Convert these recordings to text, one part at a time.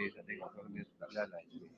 Sí, te digo, creo que la live.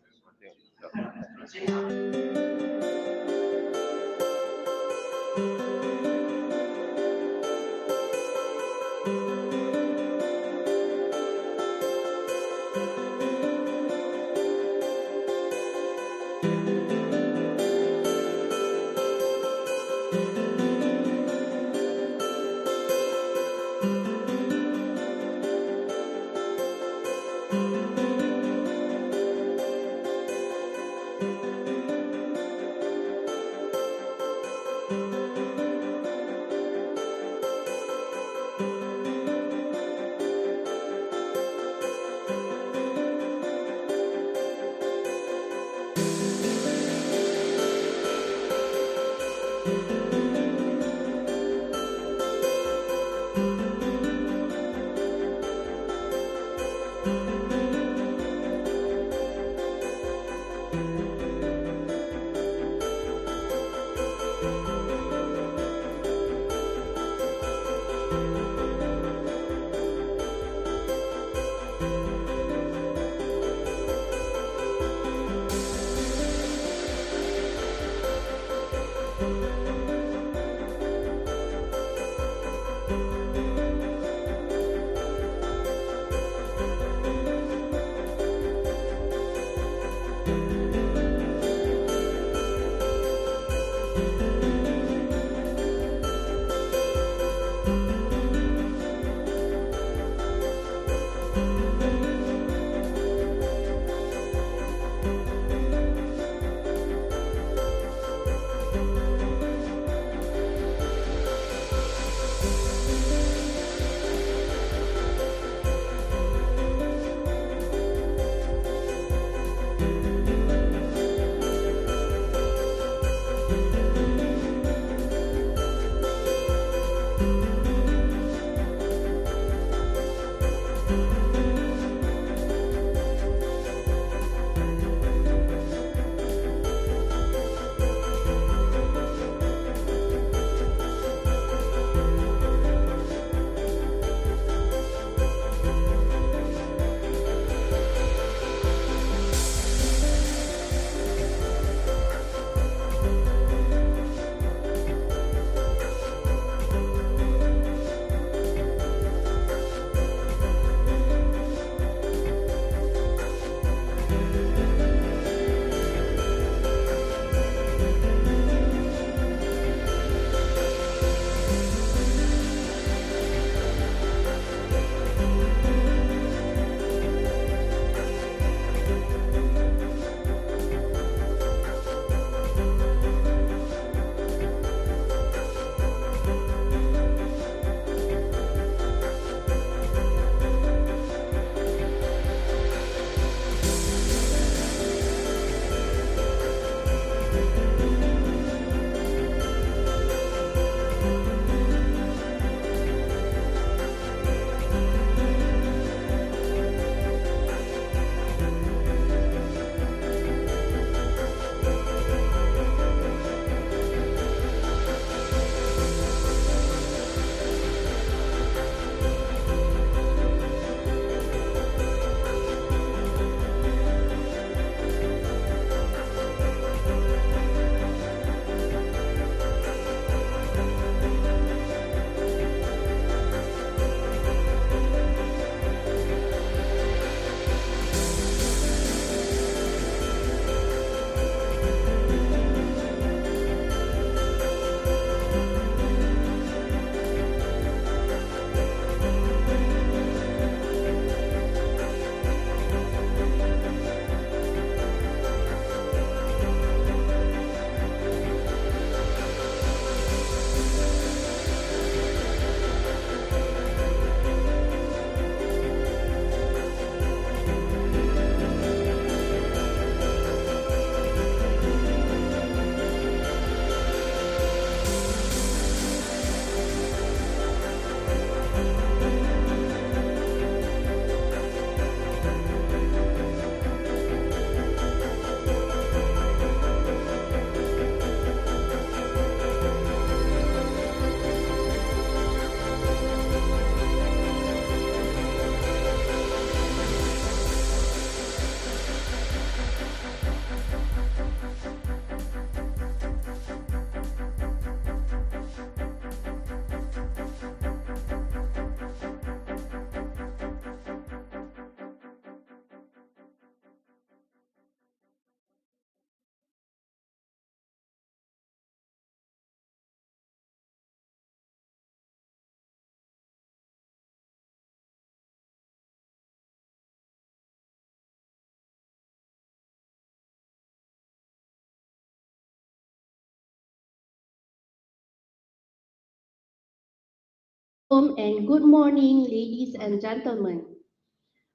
And good morning, ladies and gentlemen.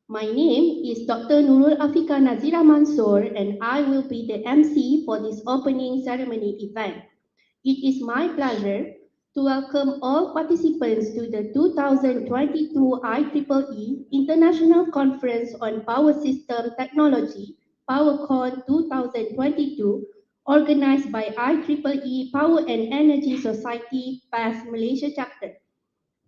My name is Dr. Nurul Afika Nazira Mansoor, and I will be the MC for this opening ceremony event. It is my pleasure to welcome all participants to the 2022 IEEE International Conference on Power System Technology, Powercon 2022, organized by IEEE Power and Energy Society, PAS Malaysia Chapter.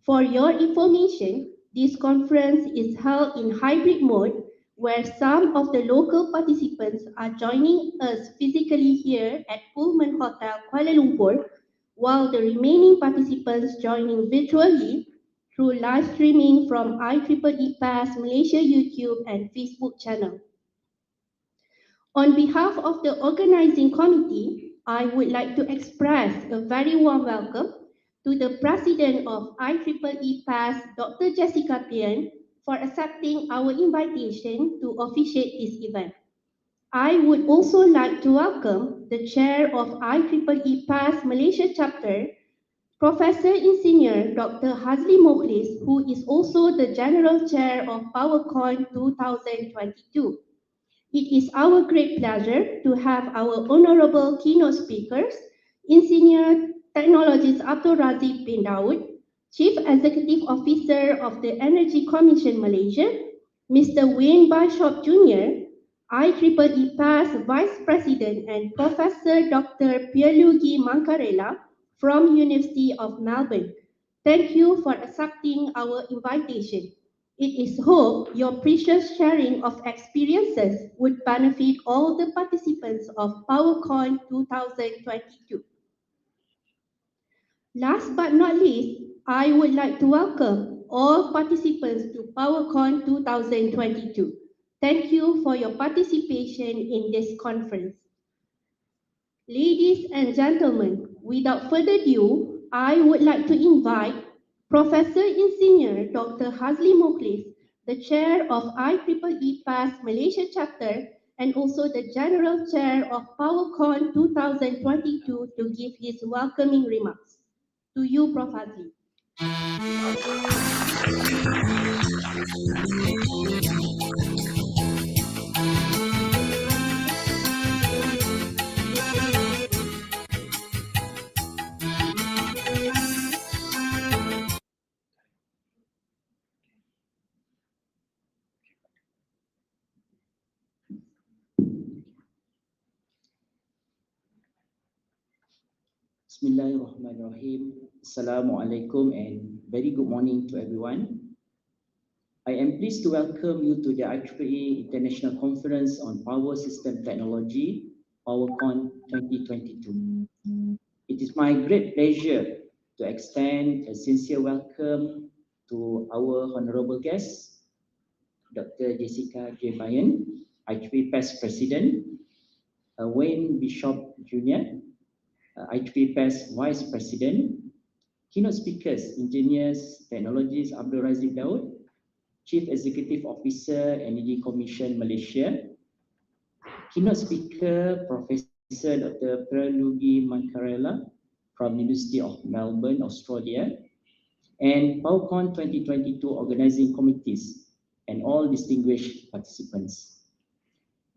For your information, this conference is held in hybrid mode where some of the local participants are joining us physically here at Pullman Hotel, Kuala Lumpur, while the remaining participants joining virtually through live streaming from IEEE PAS Malaysia YouTube and Facebook channel. On behalf of the organizing committee, I would like to express a very warm welcome to the President of IEEE PAS, Dr. Jessica Pian, for accepting our invitation to officiate this event. I would also like to welcome the Chair of IEEE PAS Malaysia Chapter, Professor Insinyur Dr. Hazli Mokhlis, who is also the General Chair of PowerCon 2022. It is our great pleasure to have our honorable keynote speakers, Engineer Technologist Abdul Razif bin Daud, Chief Executive Officer of the Energy Commission Malaysia, Mr. Wayne Bishop Jr., IEEE PAS Vice President and Professor Dr. Pierluigi Mancarella from University of Melbourne. Thank you for accepting our invitation. It is hoped your precious sharing of experiences would benefit all the participants of PowerCon 2022. Last but not least, I would like to welcome all participants to PowerCon 2022. Thank you for your participation in this conference. Ladies and gentlemen, without further ado, I would like to invite Professor Insinyur Dr. Hazli Mokhlis, the Chair of IEEE PAS Malaysia Chapter and also the General Chair of PowerCon 2022 to give his welcoming remarks. To you, Prof. Hazli. Bismillahirrahmanirrahim. Assalamualaikum and very good morning to everyone. I am pleased to welcome you to the IEEE International Conference on Power System Technology, PowerCon 2022. It is my great pleasure to extend a sincere welcome to our honorable guest, Dr. Jessica J. Bayan, IEEE Past President, Wayne Bishop Jr., IEEE PAS Vice President, keynote speakers, engineers, technologists Abdul Razif Daud, Chief Executive Officer, Energy Commission Malaysia, keynote speaker, Professor Dr. Pierluigi Mancarella from University of Melbourne, Australia, and PowerCon 2022 organizing committees, and all distinguished participants.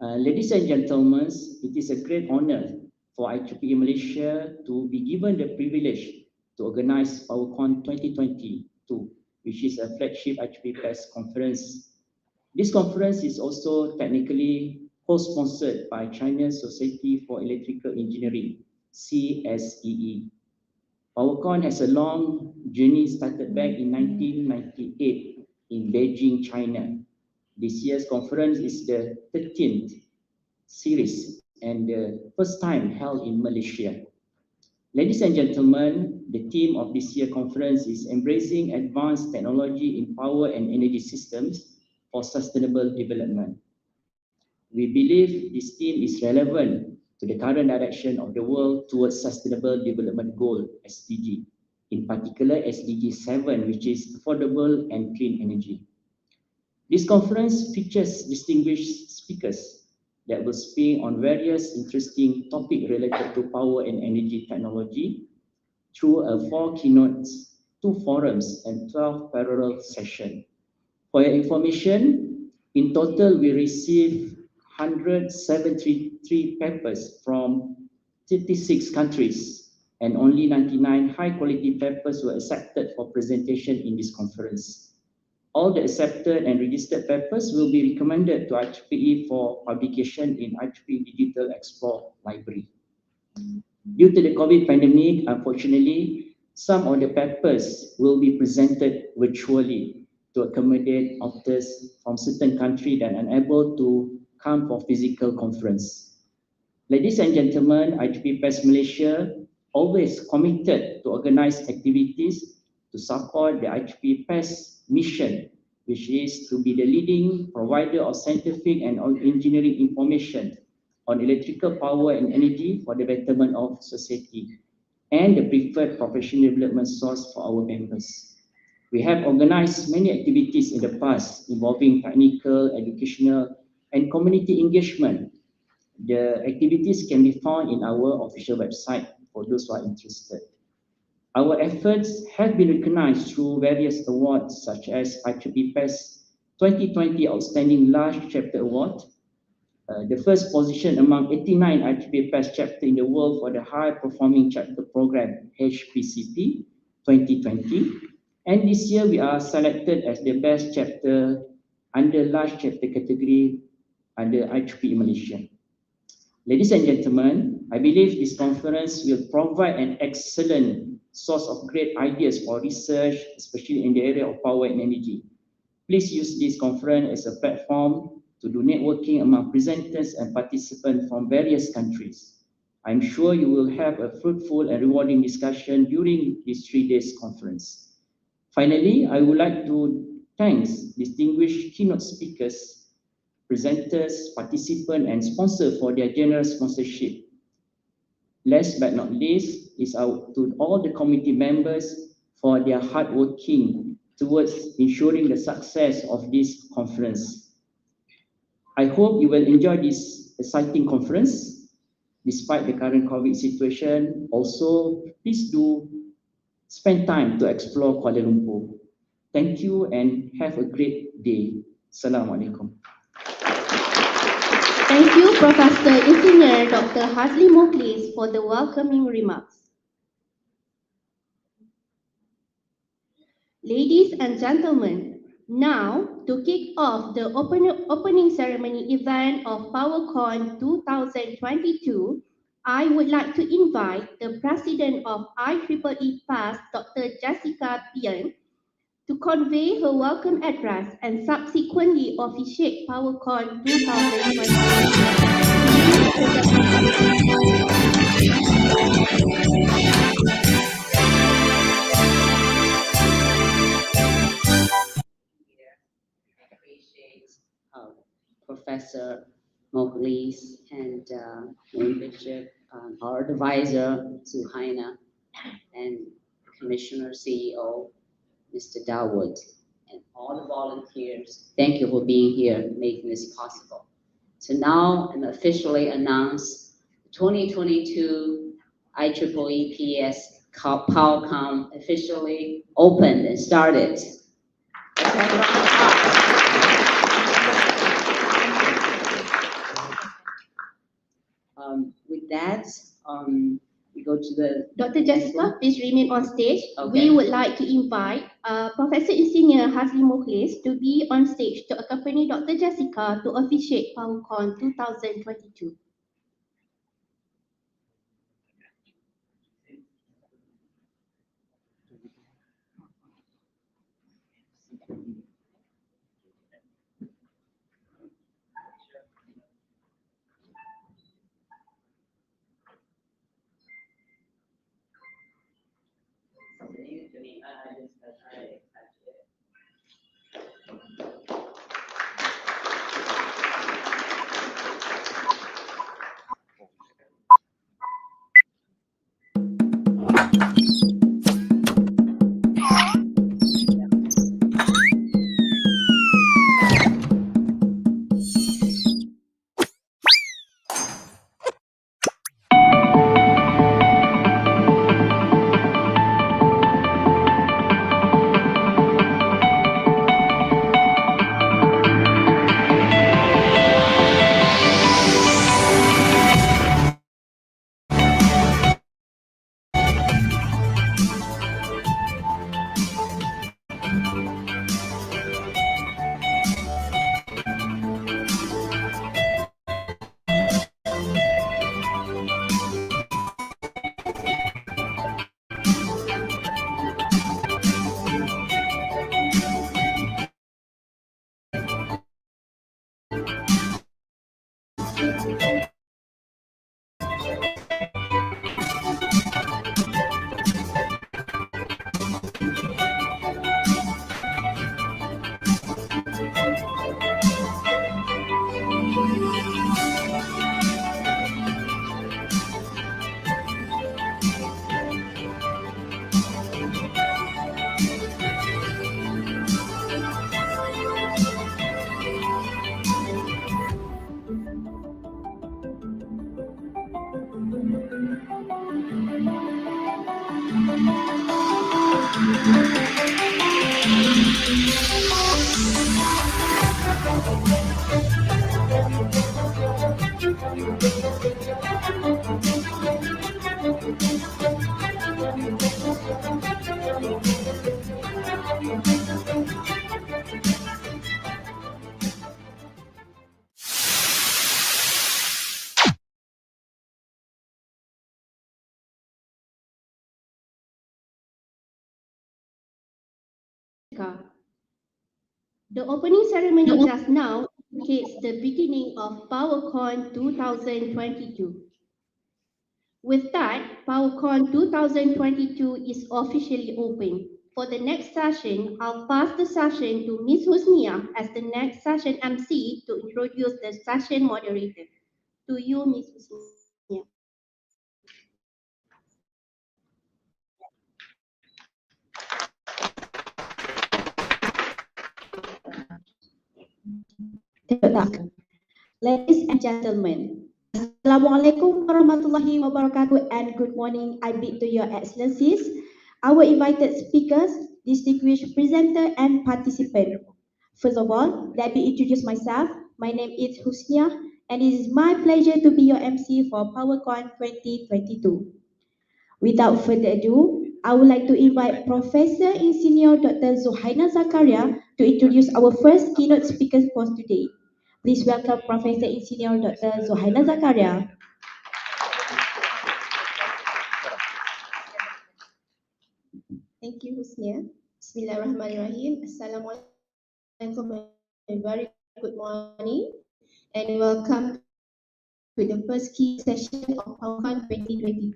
Ladies and gentlemen, it is a great honor for IEEE Malaysia to be given the privilege to organize PowerCon 2022, which is a flagship IEEE PAS conference. This conference is also technically co-sponsored by China's Society for Electrical Engineering, CSEE. PowerCon has a long journey started back in 1998 in Beijing, China. This year's conference is the 13th series and the first time held in Malaysia. Ladies and gentlemen, the theme of this year's conference is embracing advanced technology in power and energy systems for sustainable development. We believe this theme is relevant to the current direction of the world towards Sustainable Development Goal, SDG, in particular SDG 7, which is affordable and clean energy. This conference features distinguished speakers that will speak on various interesting topics related to power and energy technology through 4 keynotes 2 forums, and 12 parallel sessions. For your information, in total, we received 173 papers from 36 countries, and only 99 high-quality papers were accepted for presentation in this conference. All the accepted and registered papers will be recommended to IEEE for publication in IEEE Digital Explore Library. Due to the COVID pandemic, unfortunately, some of the papers will be presented virtually to accommodate authors from certain countries that are unable to come for physical conference. Ladies and gentlemen, IEEE PES Malaysia always committed to organize activities to support the IEEE PES mission, which is to be the leading provider of scientific and engineering information on electrical power and energy for the betterment of society, and the preferred professional development source for our members. We have organized many activities in the past involving technical, educational, and community engagement. The activities can be found in our official website for those who are interested. Our efforts have been recognized through various awards such as IEEE PES 2020 Outstanding Large Chapter Award, the first position among 89 IEEE PES chapters in the world for the High Performing Chapter Program HPCP 2020. And this year we are selected as the best chapter under large chapter category under IEEE Malaysia. Ladies and gentlemen, I believe this conference will provide an excellent source of great ideas for research, especially in the area of power and energy. Please use this conference as a platform to do networking among presenters and participants from various countries. I'm sure you will have a fruitful and rewarding discussion during this 3 days conference. Finally, I would like to thank distinguished keynote speakers, presenters, participants, and sponsors for their generous sponsorship. Last but not least is to all the committee members for their hard working towards ensuring the success of this conference. I hope you will enjoy this exciting conference despite the current COVID situation. Also, please do spend time to explore Kuala Lumpur. Thank you and have a great day. Assalamualaikum. Thank you, Professor Engineer Dr. Hazli Mukhlis, for the welcoming remarks. Ladies and gentlemen, now to kick off the opening ceremony event of Powercon 2022, I would like to invite the President of IEEE PAS, Dr. Jessica Pian, to convey her welcome address and subsequently officiate Powercon 2022. Professor Mukhlis and Bishop, our advisor Suhaina, and Commissioner CEO Mr. Dawood, and all the volunteers. Thank you for being here, making this possible. So now I'm officially announce 2022 IEEE PES Powercon officially opened and started. With that, we go to the... Dr. Jessica, please remain on stage. Okay. We would like to invite Professor Engineer Hazli Mukhlis to be on stage to accompany Dr. Jessica to officiate Powercon 2022. The opening ceremony just now indicates the beginning of Powercon 2022. With that, Powercon 2022 is officially open. For the next session, I'll pass the session to Ms. Husnia as the next session MC to introduce the session moderator. To you, Ms. Husnia. Ladies and gentlemen, Assalamualaikum warahmatullahi wabarakatuh and good morning. I bid to your excellencies, our invited speakers, distinguished presenter and participant. First of all, let me introduce myself. My name is Husnia and it is my pleasure to be your MC for PowerCon 2022. Without further ado, I would like to invite Professor Insinyur Dr. Zuhaina Zakaria to introduce our first keynote speaker for today. Please welcome Professor Insinyur Dr. Zuhaina Zakaria. Thank you, Husnia. Bismillahirrahmanirrahim. Assalamualaikum and very good morning and welcome to the first key session of PowerCon 2022.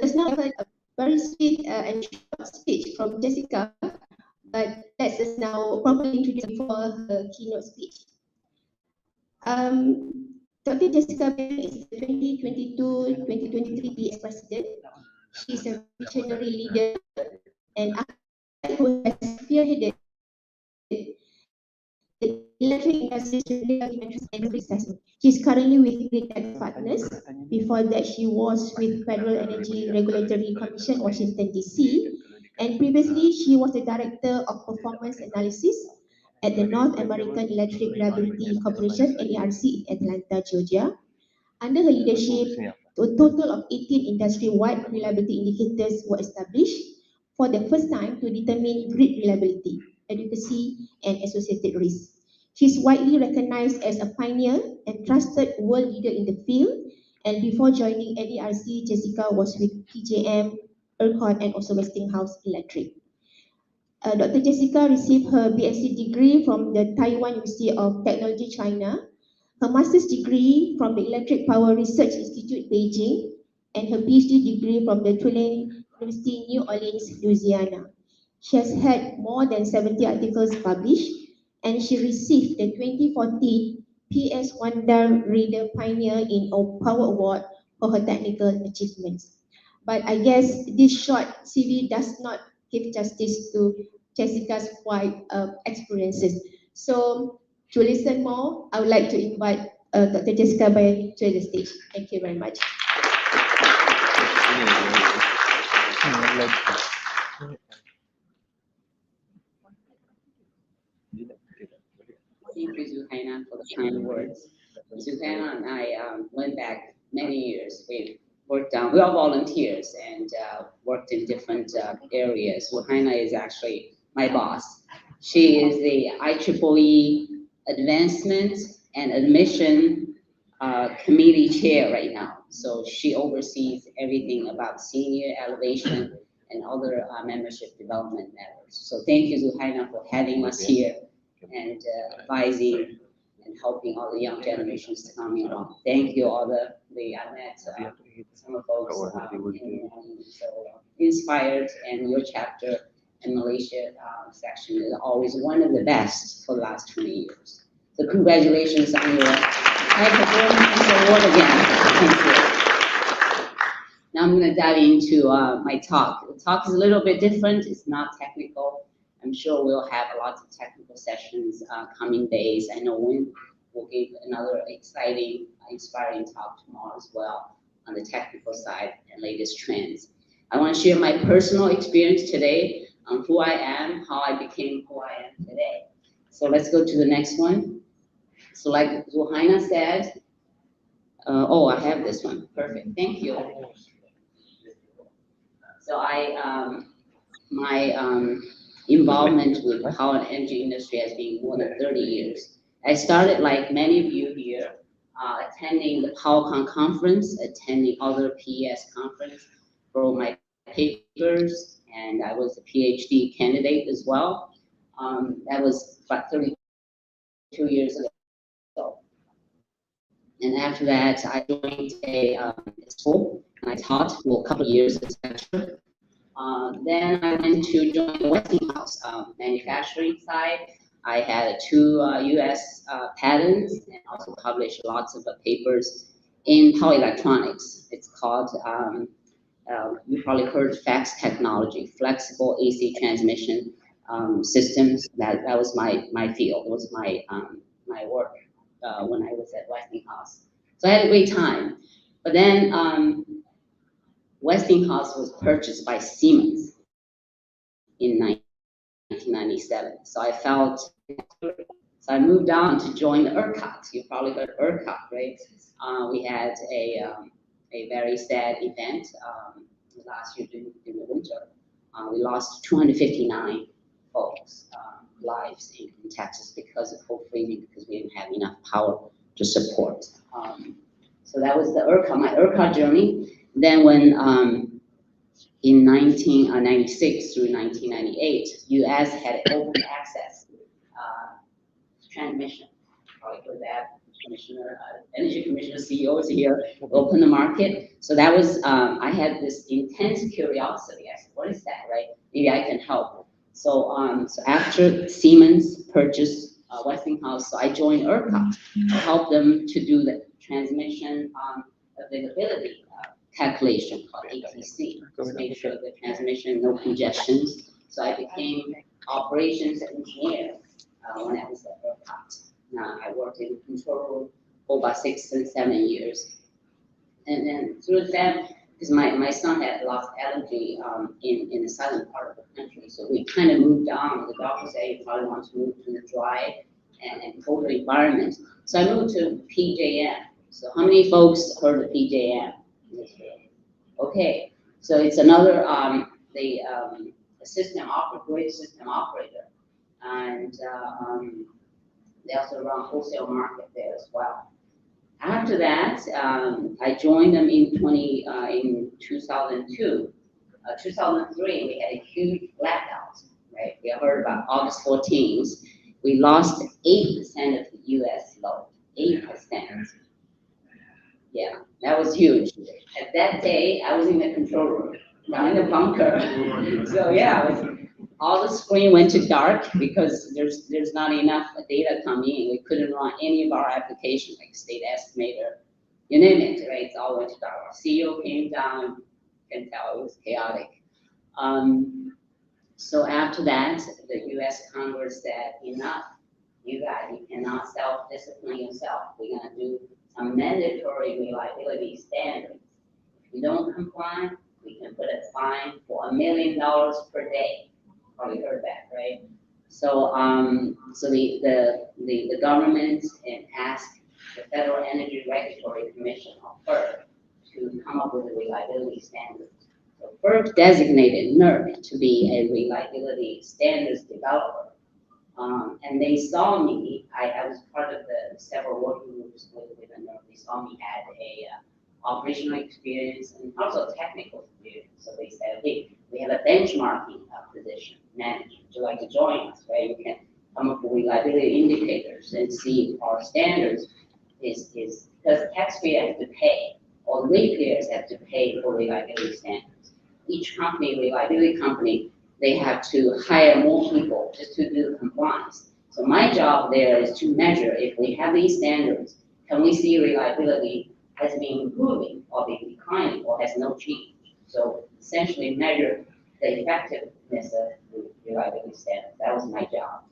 Just now I heard a very sweet and short speech from Jessica, but let's just now properly introduce before her keynote speech. Dr. Jessica is the 2022-2023 PS President. She's a visionary leader and who has spearheaded the electric industry's and successful. She's currently with Grid Partners. Before that, she was with Federal Energy Regulatory Commission, Washington, D.C. And previously, she was the Director of Performance Analysis at the North American Electric Reliability Corporation, NERC, in Atlanta, Georgia. Under her leadership, a total of 18 industry-wide reliability indicators were established for the first time to determine grid reliability, adequacy, and associated risks. She is widely recognized as a pioneer and trusted world leader in the field. And before joining NERC, Jessica was with PJM, ERCOT, and also Westinghouse Electric. Dr. Jessica received her BSc degree from the Taiwan University of Technology, China, her master's degree from the Electric Power Research Institute, Beijing, and her PhD degree from the Tulane University, New Orleans, Louisiana. She has had more than 70 articles published, and she received the 2014 PS Wonder Reader Pioneer in Power Award for her technical achievements. But I guess this short CV does not give justice to Jessica's wide experiences. So to listen more, I would like to invite Dr. Jessica Bayan to the stage. Thank you very much. Thank you, Zuhaina, for the kind words. Zuhaina and I went back many years. We are volunteers and worked in different areas. Zuhaina is actually my boss. She is the IEEE Advancement and Admission Committee Chair right now. So she oversees everything about senior elevation and other membership development matters. So thank you, Zuhaina, for having us here and advising and helping all the young generations to coming along. Thank you all I met some of folks so inspired, and your chapter in Malaysia section is always one of the best for the last 20 years. So congratulations on your high performance award again. Thank you. Now I'm going to dive into my talk. The talk is a little bit different. It's not technical. I'm sure we'll have lots of technical sessions coming days. I know Win will give another exciting, inspiring talk tomorrow as well on the technical side and latest trends. I want to share my personal experience today on who I am, how I became who I am today. So let's go to the next one. So like Zuhaina said, oh, I have this one. Perfect. Thank you. So my involvement with the power and energy industry has been more than 30 years. I started, like many of you here, attending the Powercon conference, attending other PES conference for my papers, and I was a PhD candidate as well. That was about 32 years ago. And after that, I joined a school, and I taught for a couple of years as a lecturer. Then I went to join the Westinghouse manufacturing side. I had 2 US patents and also published lots of papers in power electronics. It's called, you probably heard FACS technology, flexible AC transmission systems. That was my field. It was my work when I was at Westinghouse. So I had a great time. But then Westinghouse was purchased by Siemens in 1997. So I felt, so I moved on to join ERCOT. You probably heard ERCOT, right? We had a very sad event last year in the winter. We lost 259 folks' lives in Texas because of coal freezing, because we didn't have enough power to support. So that was my ERCOT journey. Then when in 1996 through 1998, US had open access transmission. Probably heard that. Energy Commissioner CEO is here, open the market. So that was, I had this intense curiosity. I said, what is that, right? Maybe I can help. So, so after Siemens purchased Westinghouse, so I joined ERCOT to help them to do the transmission availability calculation called ATC, to make sure the transmission, no congestions. So I became operations engineer when I was at ERCOT. Now I worked in control room for about 6 and 7 years. And then through that, because my son had lost allergy in the southern part of the country, so we kind of moved on. The doctor said you probably want to move to the dry and colder environment. So I moved to PJM. So how many folks heard of PJM? Okay, so it's another grid system operator, and they also run wholesale market there as well. After that, I joined them in 2002. 2003, we had a huge blackout, right? We heard about August 14th. We lost 8% of the U.S. load, 8%. Yeah, that was huge. At that day, I was in the control room, down in the bunker. So yeah, all the screen went to dark because there's not enough data coming in. We couldn't run any of our applications, like state estimator, you name it, right? It's all went to dark. Our CEO came down, you can tell it was chaotic. So after that, the U.S. Congress said, enough, you guys, you cannot self-discipline yourself. We're gonna do some mandatory reliability standards. If you don't comply, we can put a fine for $1 million per day. Probably heard that, right? So, so the government asked the Federal Energy Regulatory Commission, or FERC, to come up with a reliability standard. So FERC designated NERC to be a reliability standards developer. And they saw me, I was part of the several working groups with NERC. They saw me had a operational experience and also technical experience. So they said, hey, we have a benchmarking position, manager. Would you like to join us, right? You can come up with reliability indicators and see if our standards is because taxpayers have to pay, or ratepayers have to pay for reliability standards. Each company, reliability company, they have to hire more people just to do compliance. So my job there is to measure if we have these standards, can we see reliability has been improving or been declining or has no change? So essentially measure the effectiveness of the reliability standards. That was my job.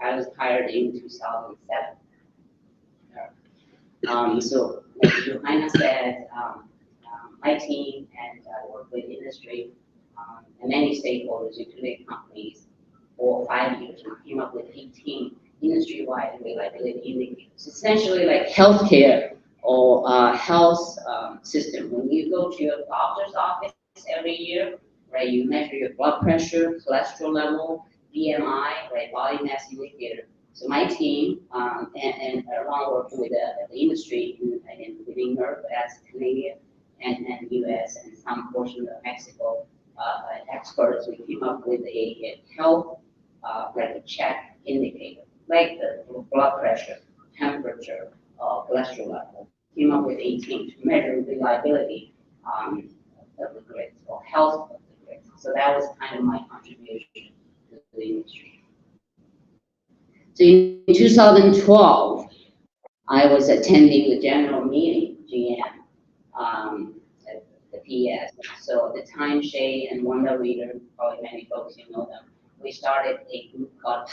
I was hired in 2007. So like Johanna said, my team and I work with industry and many stakeholders, including companies, for 5 years. We came up with 18 industry-wide reliability indicators. Essentially like healthcare or health system. When you go to your doctor's office every year, right, you measure your blood pressure, cholesterol level, BMI, right, body mass indicator. So my team and along working with the industry within Europe, as Canada and US and some portion of Mexico experts, we came up with a health like a check indicator, like the blood pressure, temperature, cholesterol level. Came up with 18 to measure reliability of the grid or health of the grid. So that was kind of my contribution to the industry. So in 2012, I was attending the general meeting, GM, at the PS. So at the time, Shay and Wanda Reader, probably many folks you know them, we started a group called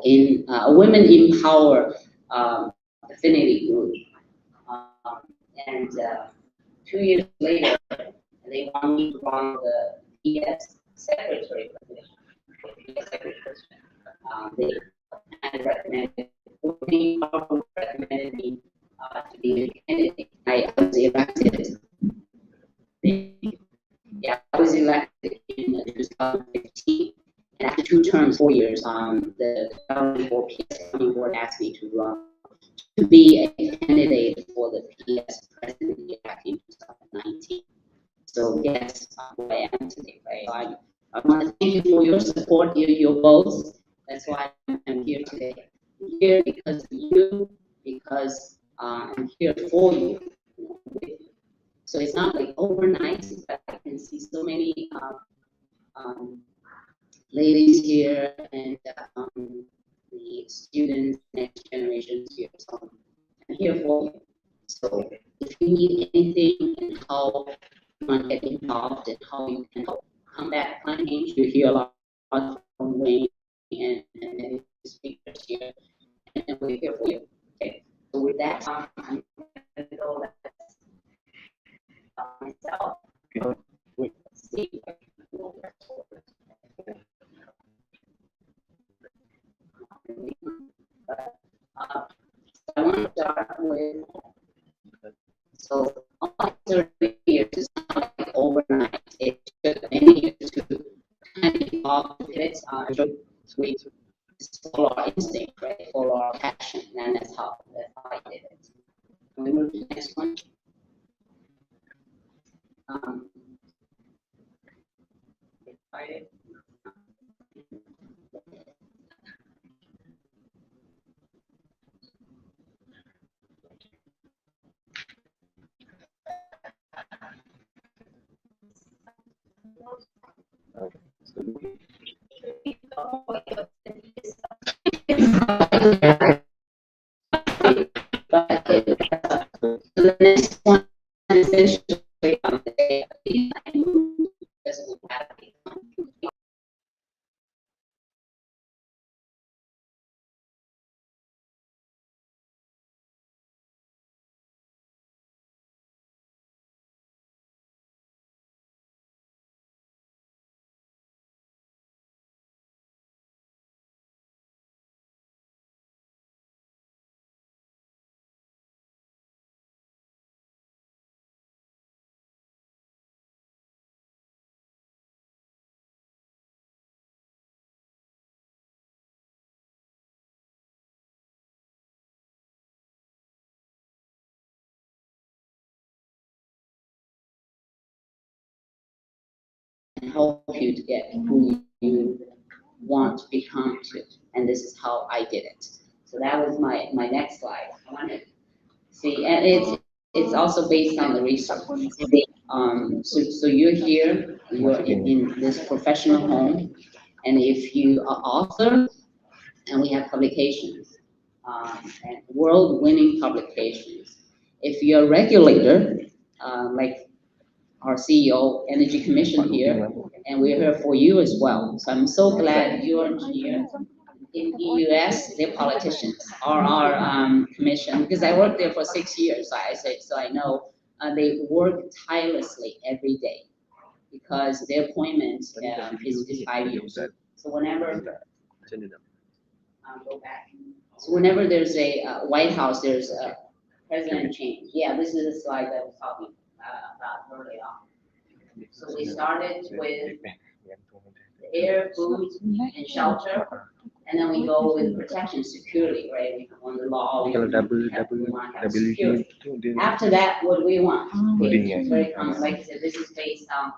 Women in Power Affinity Group. And 2 years later, they want me to run the PS secretary position. They recommended me to be a candidate. I was elected. Yeah, I was elected in 2015. And after 2 terms, 4 years, the government board, PS board asked me to be a candidate for the PS presidency back in 2019. So yes, who I am today, right? I want to thank you for your support, your votes. That's why I'm here today. I'm here because of you, because I'm here for you. So it's not like overnight, but I can see so many ladies here and the students, next generations here. So I'm here for you. So if you need anything and how you want to get involved and how you can help combat climate change, you hear a lot from Wayne and many speakers here, and we're here for you. Okay. So with that, I'm going to go myself. Let's see. I want to start with, so all my 30 years is not like overnight. It took many years to kind of evolve with it. We follow our instinct, right? Follow our passion, and that's how I did it. Can we move to the next one? Excited. The next one is essentially on the day of the and help you to get who you want to become to. and this is how I did it. So that was my next slide. I want to see, and it's also based on the research. So you're here, you're in this professional home, and if you are author, and we have publications, and world-winning publications. If you're a regulator, like our CEO, Energy Commission here, and we're here for you as well. So I'm so glad you're here. In the US, they're politicians, or our commission, because I worked there for 6 years, so I know they work tirelessly every day because their appointment is 5 years. So whenever go back. So whenever there's a White House, there's a president change. Yeah, this is a slide that I was talking about earlier on. So we started with the air, food, and shelter, and then we go with protection, security, right? We want the law, we want to have security. After that, what do we want? It's very common. Like I said, this is based on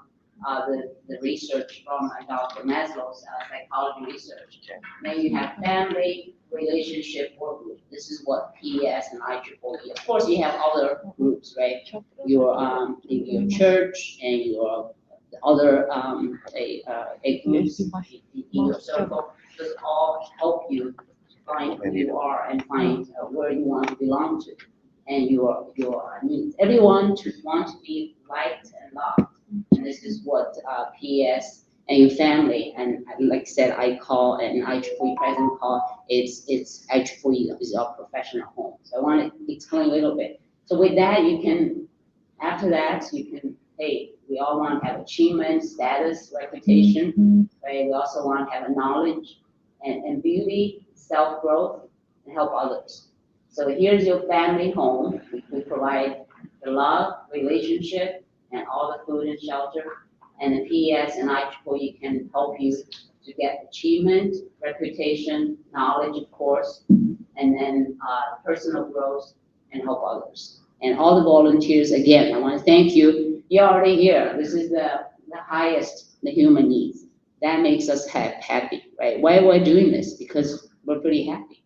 the research from Dr. Maslow's psychology research. Then you have family, relationship, work group. This is what PES and IEEE. Of course, you have other groups, right? Your church and your other groups in your circle. This all help you find who you are and find where you want to belong to and your needs. Everyone want to be liked and loved. And this is what PES and your family, and like I said, I call, and IEEE president call, it's IEEE is our professional home. So I want to explain a little bit. So with that, you can, after that, you can, hey, we all want to have achievement, status, reputation, right? We also want to have a knowledge and beauty, self-growth, and help others. So here's your family home. We provide the love, relationship, and all the food and shelter. And the PES and IEEE can help you to get achievement, reputation, knowledge, of course, and then personal growth and help others. And all the volunteers, again, I want to thank you. You're already here. This is the highest the human needs. That makes us happy, right? Why are we doing this? Because we're pretty happy.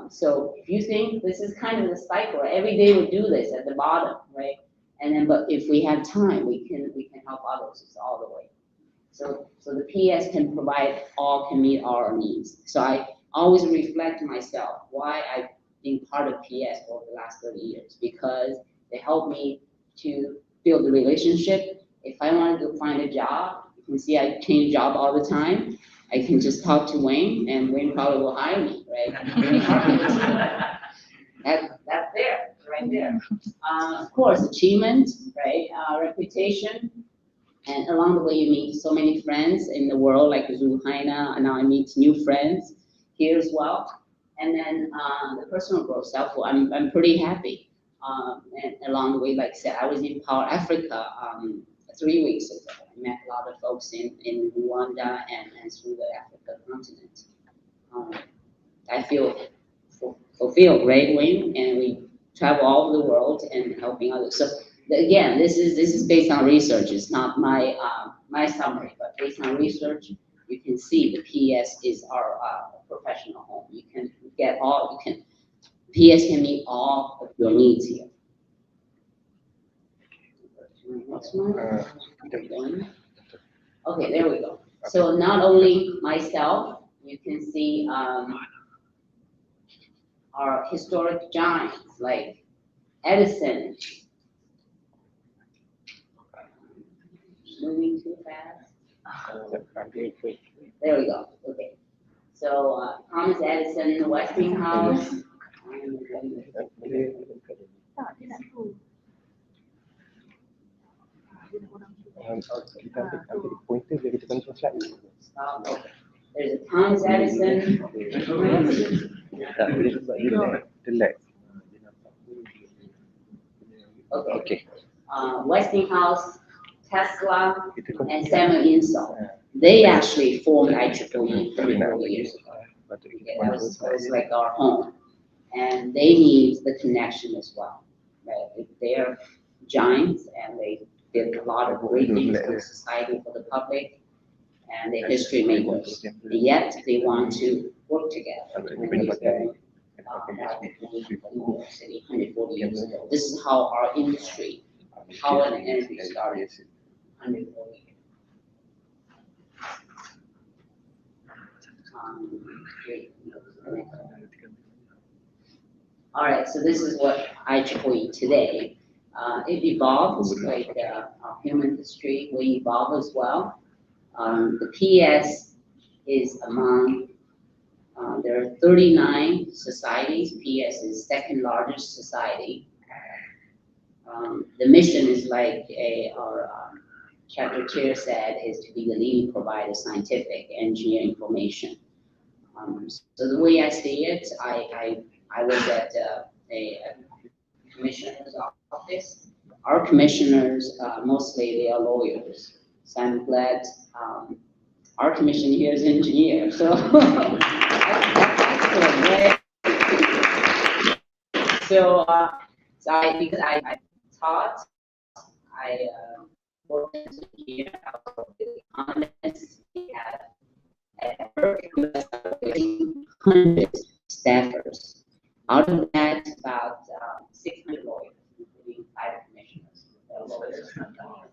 So if you think this is kind of the cycle, every day we do this at the bottom, right? And then, but if we have time, we can help others. It's all the way. So the PES can provide all, can meet our needs. So I always reflect myself why I've been part of PES for the last 30 years, because they help me to build the relationship. If I wanted to find a job, you can see I change job all the time. I can just talk to Wayne, and Wayne probably will hire me, right? That's there, right there. Of course, achievement, right? Reputation, and along the way you meet so many friends in the world, like Zuhaina, and now I meet new friends here as well. And then the personal growth, self-worth. I'm pretty happy. And along the way, like I said, I was in Power Africa 3 weeks ago. I met a lot of folks in Rwanda and through the African continent. I feel fulfilled, right, Wayne? And we travel all over the world and helping others. So again, this is based on research. It's not my my summary, but based on research, you can see the PES is our professional home. You can get all, PES can meet all of your needs here. Next one. Okay, there we go. So not only myself, you can see our historic giants like Edison. Moving too fast. There we go. Okay. So Thomas Edison, Westinghouse. There's a Thomas Edison. Okay. Westinghouse, Tesla, and Samuel Insull. They actually formed IEEE 34 years ago. Okay, that was like our home. And they need the connection as well. Right? They're giants and they did a lot of great things for society, for the public. and they're history makers. And yet they want to work together. And they've been, City 140 years ago. This is how our industry, power and energy started 140 years. All right, so this is what IEEE today. It evolves like our human history. We evolve as well. The PS is among, there are 39 societies. PS is second largest society. The mission is like our chapter chair said, is to be the leading provider of scientific engineering information. So the way I see it, I was at a commissioner's office. Our commissioners, mostly they are lawyers. So I'm glad our commissioner here is an engineer. So that's excellent, right? So, because I taught, I worked as an engineer, I worked with economists, we had 100 staffers. Out of that, about 600 lawyers, including 5 commissioners.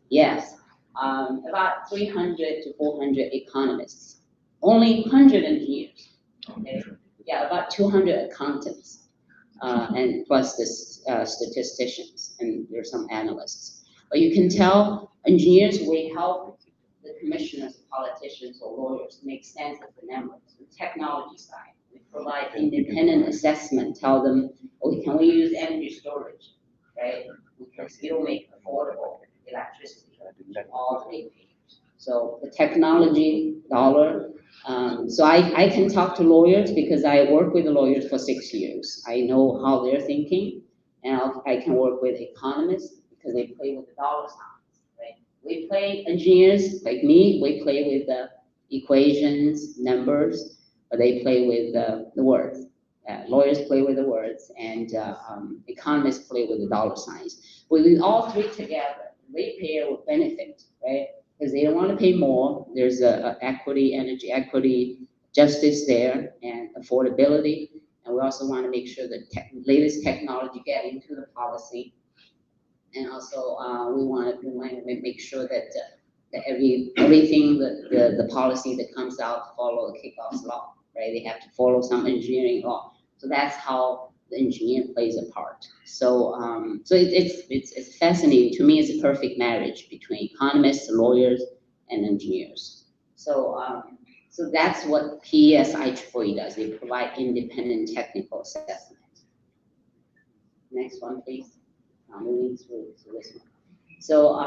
Yes, about 300 to 400 economists, only 100 engineers. Okay? Yeah, about 200 accountants, and plus the statisticians, and there's some analysts. But you can tell engineers, we help the commissioners, politicians, or lawyers make sense of the numbers, the technology side. We provide independent assessment, tell them, oh, can we use energy storage, right? We can still make affordable electricity to all the ratepayers. So the technology dollar, so I can talk to lawyers because I work with the lawyers for 6 years. I know how they're thinking, and I can work with economists because they play with the dollar signs, right? We play, engineers like me, we play with the equations, numbers, but they play with the words. Lawyers play with the words, and economists play with the dollar signs. But with all three together, ratepayer will benefit, right? Because they don't want to pay more. There's equity, energy equity, justice there, and affordability. And we also want to make sure that latest technology get into the policy. And also, we want to make sure that everything the policy that comes out follow the kickoff's law, right? They have to follow some engineering law. So that's how the engineer plays a part. So it's fascinating to me. It's a perfect marriage between economists, lawyers, and engineers. So so that's what PES IEEE does. They provide independent technical assessment. Next one, please. Moving through this one. So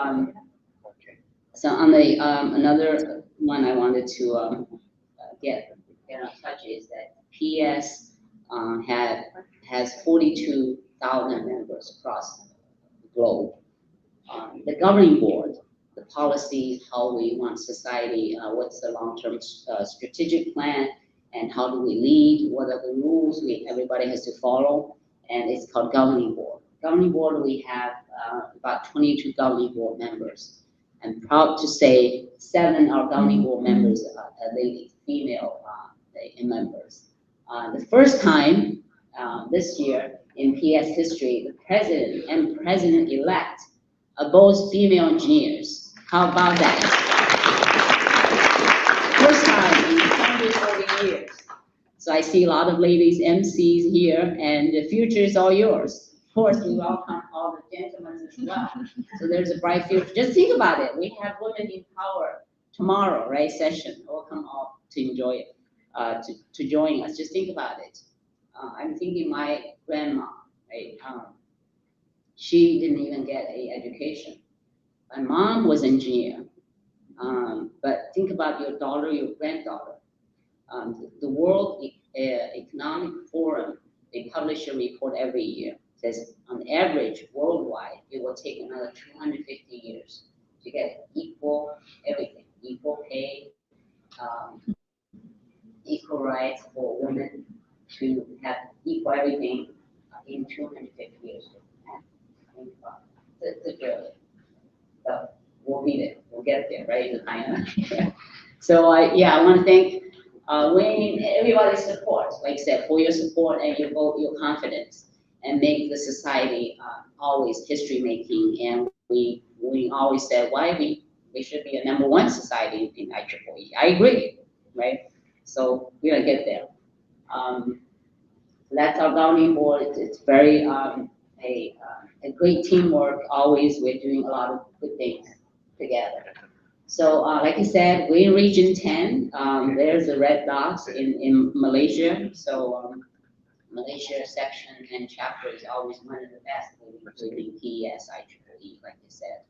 so on the another one I wanted to get on touch is that PES has 42,000 members across the globe. The governing board, the policy, how we want society, what's the long-term strategic plan, and how do we lead, what are the rules everybody has to follow, and it's called governing board. Governing board, we have about 22 governing board members. I'm proud to say 7 are governing board members are ladies, female members. The first time this year in PS history, the president and president-elect are both female engineers. How about that? First time in 140 years. So I see a lot of ladies MCs here, and the future is all yours. Of course, we welcome all the gentlemen as well. So there's a bright future. Just think about it. We have Women in Power tomorrow, right? Session. Welcome all to enjoy it, to join us. Just think about it. I'm thinking my grandma, right? She didn't even get an education. My mom was an engineer. But think about your daughter, your granddaughter. The World Economic Forum, they publish a report every year. It says on average, worldwide, it will take another 250 years to get equal everything, equal pay, equal rights for women, to have equal everything in 250 years. It's a journey. So we'll be there. We'll get there, right? So I want to thank Wayne, everybody's support, like I said, for your support and your confidence, and make the society always history making. And we always said why we should be a #1 society in IEEE. I agree, right? So we're gonna get there. That's our governing board. It's very a great teamwork. Always, we're doing a lot of good things together. So, like I said, we're in Region 10. There's the red dots in Malaysia. So, Malaysia section and chapter is always one of the best, including PES, IEEE, like I said.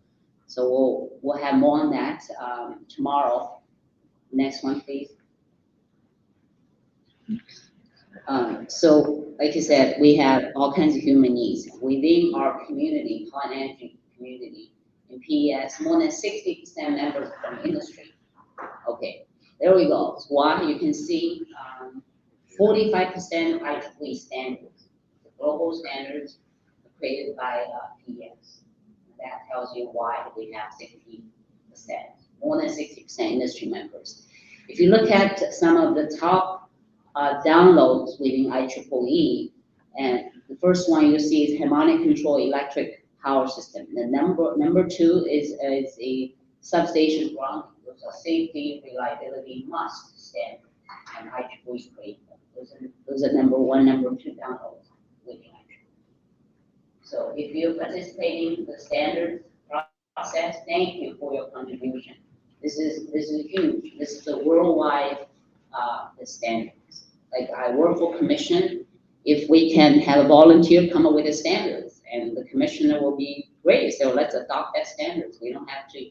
So we'll have more on that tomorrow. Next one, please. So, like I said, we have all kinds of human needs within our community, financial community. In PES, more than 60% members from industry. Okay, there we go. So why you can see 45% IEEE standards, the global standards created by PES. That tells you why we have 60%, more than 60% industry members. If you look at some of the top downloads within IEEE, and the first one you see is harmonic control electric power system. The number 2 is a substation grounding. Those are safety, reliability must standard, and IEEE create them. Those are number 1, number 2 downloads within IEEE. So if you're participating in the standards process, thank you for your contribution. This is huge. This is a worldwide the standards. Like I work for commission. If we can have a volunteer come up with the standards, and the commissioner will be great. So let's adopt that standards. We don't have to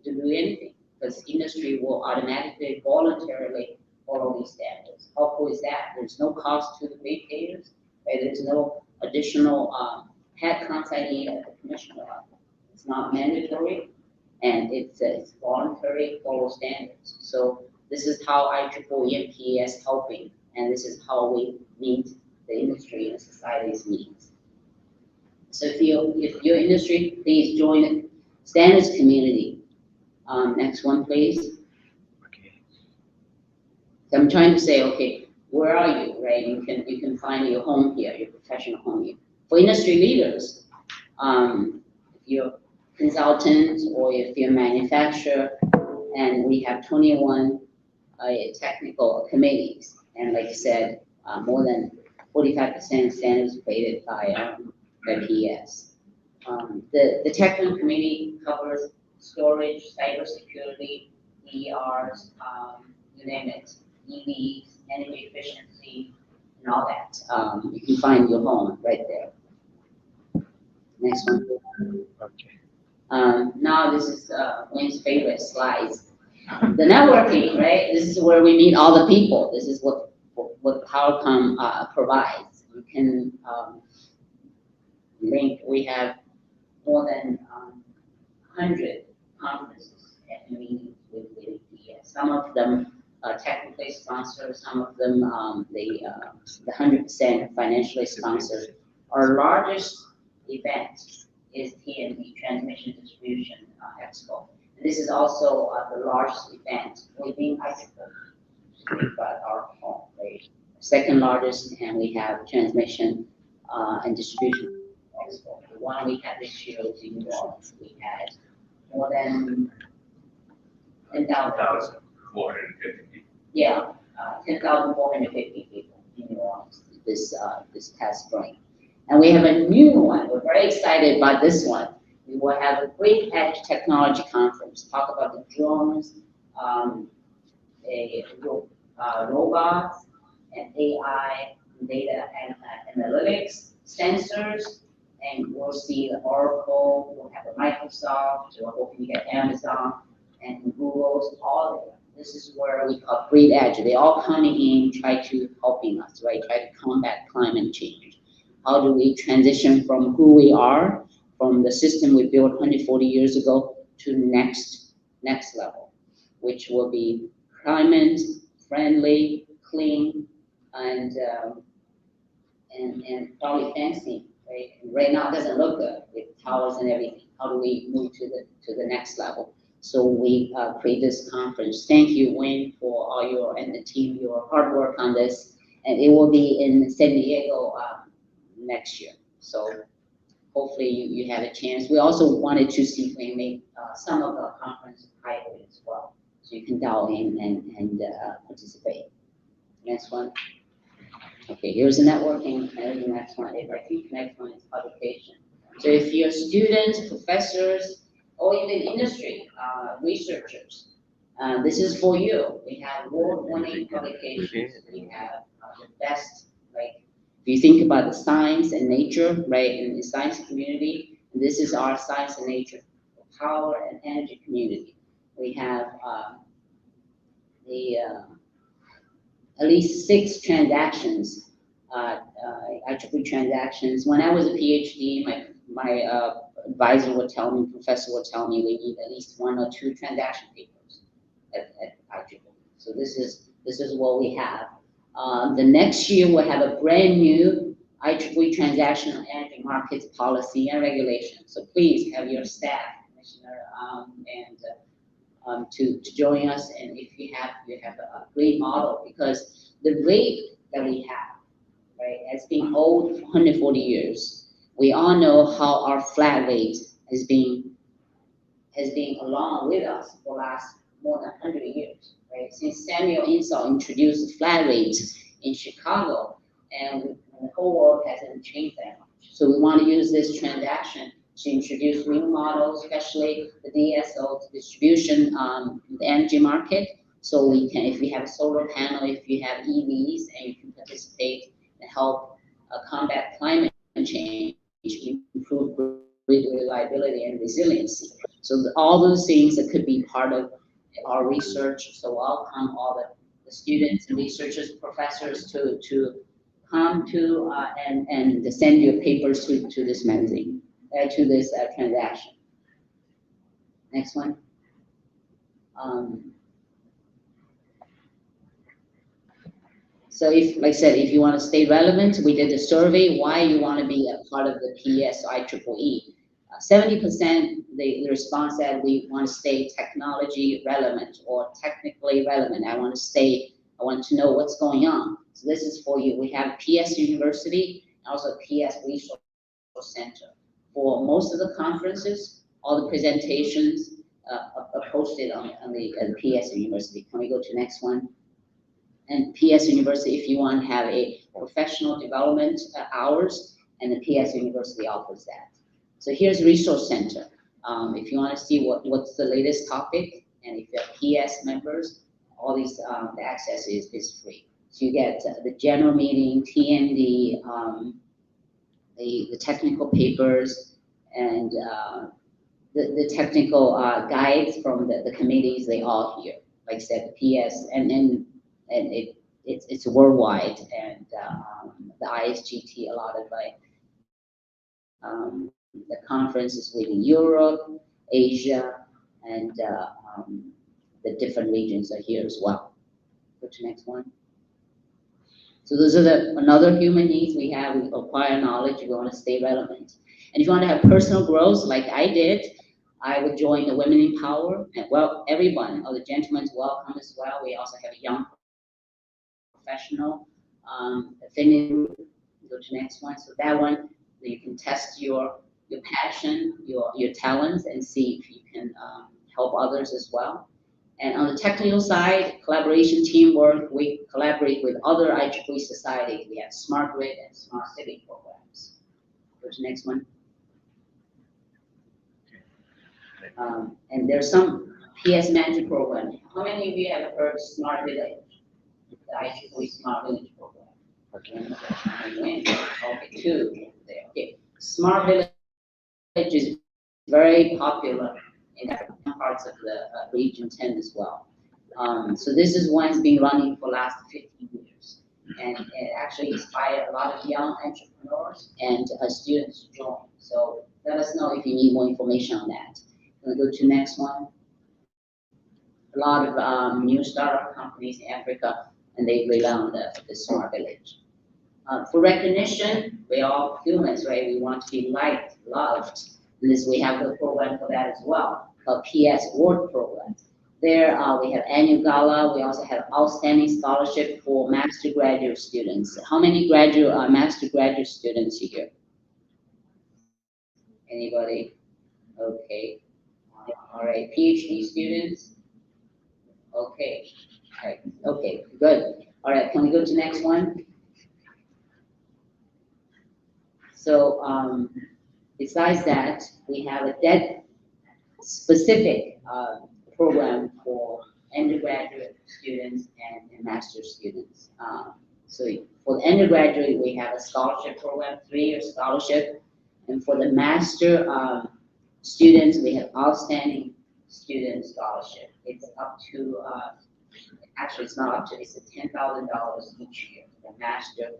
do anything, because industry will automatically, voluntarily follow these standards. How cool is that? There's no cost to the ratepayers. Right? There's no additional headcounts I need at the commissioner level. It's not mandatory, and it's voluntary, follow standards. So this is how IEEE and PES helping, and this is how we meet the industry and society's needs. So if your industry, please join the standards community. Next one, please. Okay. So I'm trying to say, okay, where are you, right? You can find your home here, your professional home here. For industry leaders, if you're consultant or if you're a manufacturer, and we have 21 technical committees, and like I said, more than 45% standards created by PES. The technical committee covers storage, cybersecurity, ERs, you name it, EVs, energy efficiency, and all that. You can find your home right there. Next one. Okay. Now this is Wayne's favorite slides. The networking, right? This is where we meet all the people. This is what Powercon provides. You can link. We have more than 100 conferences and meetings with PES. Some of them technically sponsored. Some of them the 100% financially sponsored. Our largest event is TND, Transmission Distribution Expo. And this is also the largest event within IEEE, but our home, right? Second largest, and we have Transmission and Distribution Expo. The one we had this year was in New Orleans. We had more than 10,000. 10,450 people. Yeah, 10,450 people in New Orleans this past spring. And we have a new one. We're very excited about this one. We will have a Great Edge Technology Conference, talk about the drones, robots, and AI, data and analytics, sensors, and we'll see the Oracle, we'll have a Microsoft, we're hoping to get Amazon and Google's, all of them. This is where we call Great Edge. They all coming in, try to helping us, right? Try to combat climate change. How do we transition from who we are, from the system we built 140 years ago, to next level, which will be climate friendly, clean, and probably fancy. Right? And right now it doesn't look good with towers and everything. How do we move to the next level? So we create this conference. Thank you, Wayne, for all your and the team, your hard work on this. And it will be in San Diego next year. So hopefully you had a chance. We also wanted to see if we make some of the conference hybrid as well. So you can dial in and participate. Next one. Okay, here's the networking, and the next one. I think the next one is publication. So if you're students, professors, or even industry researchers, this is for you. We have award-winning publications. We have the best, like, if you think about the science and nature, right, in the science community, this is our science and nature, power and energy community. We have at least 6 transactions, IEEE transactions. When I was a PhD, my advisor would tell me, professor would tell me we need at least 1 or 2 transaction papers at IEEE. So this is what we have. The next year we'll have a brand new IEEE transactional energy markets policy and regulation. So please have your staff, commissioner, to join us, and if you have a great model, because the rate that we have, right, has been old for 140 years. We all know how our flat rate has been along with us for the last more than 100 years, right? Since Samuel Insull introduced the flat rates in Chicago, and the whole world hasn't changed that much. So we want to use this transaction to introduce new models, especially the DSO distribution, the energy market. So we can, if you have a solar panel, if you have EVs, and you can participate and help combat climate change, improve grid reliability and resiliency. So all those things that could be part of our research. So welcome all the students and researchers, professors to come to and send your papers to this magazine. To this transaction. Next one. So if, like I said, if you want to stay relevant, we did a survey why you want to be a part of the PES IEEE. 70% the response said we want to stay technology relevant or technically relevant. I want to know what's going on. So this is for you. We have PS University and also PS Resource Center. For most of the conferences, all the presentations are posted on the PS University. Can we go to the next one? And PS University, if you want to have a professional development hours, and the PS University offers that. So here's Resource Center. If you want to see what's the latest topic, and if you're PS members, all these the access is free. So you get the general meeting, TND, the technical papers, and the technical guides from the committees. They all here, like I said, PS, and it's worldwide, and the ISGT allotted by the conferences within Europe, Asia, and the different regions are here as well. Go to the next one. So those are another human needs we have. We acquire knowledge. We want to stay relevant. And if you want to have personal growth, like I did, I would join the Women in Power. And well, everyone, all the gentlemen, welcome as well. We also have a young professional affinity group. Go to the next one. So that one, you can test your passion, your talents, and see if you can help others as well. And on the technical side, collaboration, teamwork, we collaborate with other IEEE societies. We have smart grid and smart city programs. Go to the next one. And there's some PS management program. How many of you have heard Smart Village? The IEEE Smart Village program. Okay, 2 there. Okay, Smart Village is very popular in different parts of the region 10 as well. So this is one that's been running for the last 15 years. And it actually inspired a lot of young entrepreneurs and students to join. So let us know if you need more information on that. We'll go to the next one. A lot of new startup companies in Africa, and they rely on the Smart Village. For recognition, we're all humans, right? We want to be liked, loved. And we have the program for that as well. called PS Award Program. There we have annual gala. We also have outstanding scholarship for master graduate students. How many master graduate students here? Anybody? Okay. All right. PhD students? Okay. All right. Okay. Good. All right. Can we go to the next one? So besides that, we have a dead specific program for undergraduate students and master's students. So for the undergraduate, we have a scholarship program, 3-year scholarship. And for the master students, we have outstanding student scholarship. It's up to, actually it's not up to, it's $10,000 each year for the master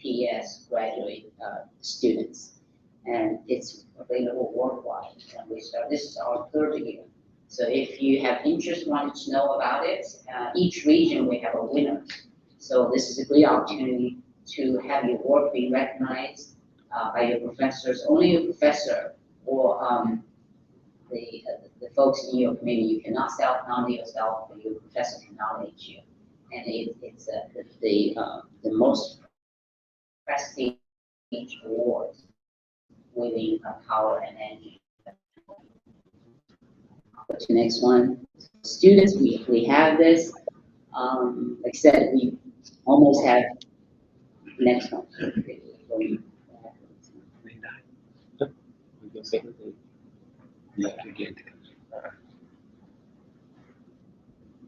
PS graduate students. And it's available worldwide. And this is our 3rd year. So if you have interest, wanted to know about it, each region we have a winner. So this is a great opportunity to have your work be recognized by your professors. Only your professor or the folks in your committee, you cannot self-nominate yourself, but your professor can nominate you. And it's the most prestige award within power and energy. Go to the next one. Students, we have this. Like I said, we almost have next one.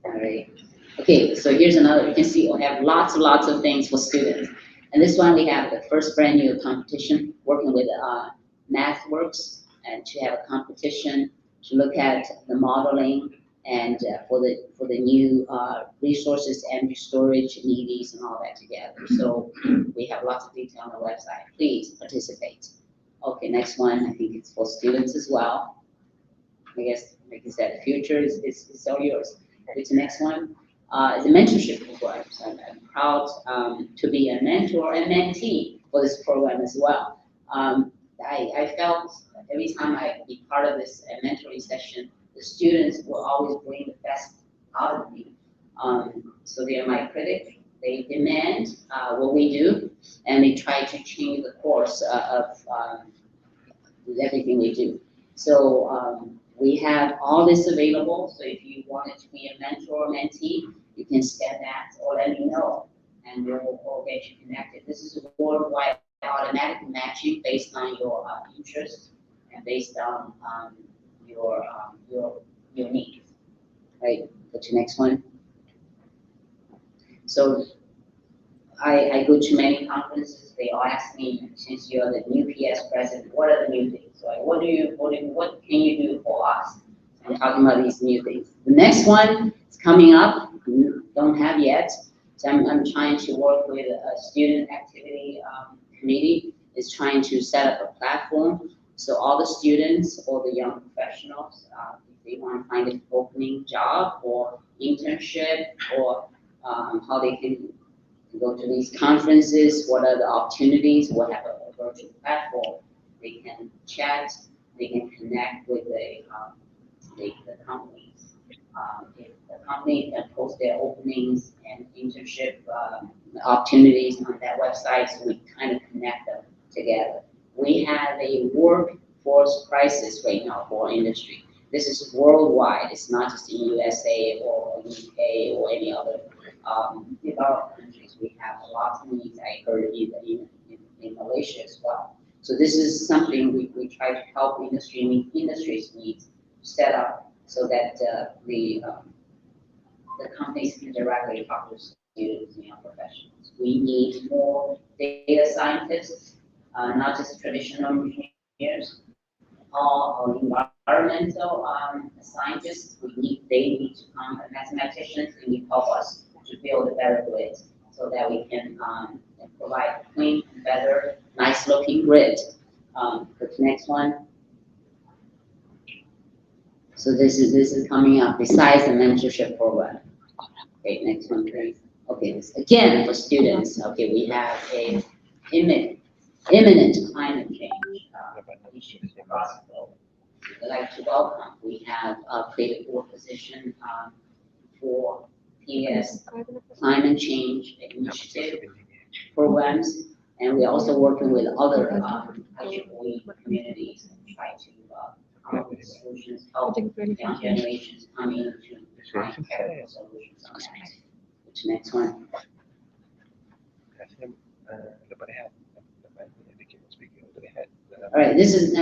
All right. Okay, so here's another. You can see we have lots of things for students. And this one we have the first brand new competition working with MathWorks, and to have a competition to look at the modeling and for the new resources, energy storage, needs, and all that together. So we have lots of detail on the website. Please participate. Okay, next one. I think it's for students as well. I guess, like I said, the future is all yours. Go to the next one. Is a mentorship program. So I'm proud to be a mentor and mentee for this program as well. I felt every time I be part of this mentoring session, the students will always bring the best out of me. So they are my critic. They demand what we do, and they try to change the course of everything we do. So we have all this available. So if you wanted to be a mentor or mentee, you can scan that or let me know, and we'll get you connected. This is a worldwide automatic matching based on your interests and based on your needs. Right. Go to the next one. So I go to many conferences. They all ask me, since you're the new PS president, what are the new things? Like, what can you do for us? I'm talking about these new things. The next one is coming up. Don't have yet. So I'm trying to work with a student activity committee. Is trying to set up a platform so all the students or the young professionals, if they want to find an opening job or internship or how they can go to these conferences, what are the opportunities, we'll have a virtual platform. They can chat, they can connect with the companies. If the company can post their openings and internship opportunities on that website, so we kind of connect them together. We have a workforce crisis right now for our industry. This is worldwide. It's not just in USA or UK or any other developed countries. We have lots of needs. I heard even in Malaysia as well. So this is something we try to help industry's needs set up so that the companies can directly talk to students and young professionals. We need more data scientists, not just traditional engineers, or environmental scientists. They need to come, mathematicians, they need to help us to build a better grid so that we can provide clean, better, nice looking grid. Go to the next one. So this is coming up besides the mentorship program. Okay, next one, please. Okay, this again for students. Okay, we have a imminent climate change issues across the globe. I'd like to welcome. We have created a position for PS climate change initiative programs, and we're also working with other IEEE communities and try to come up with solutions, help young generations coming to find practical solutions on that. Which next one? All right, this is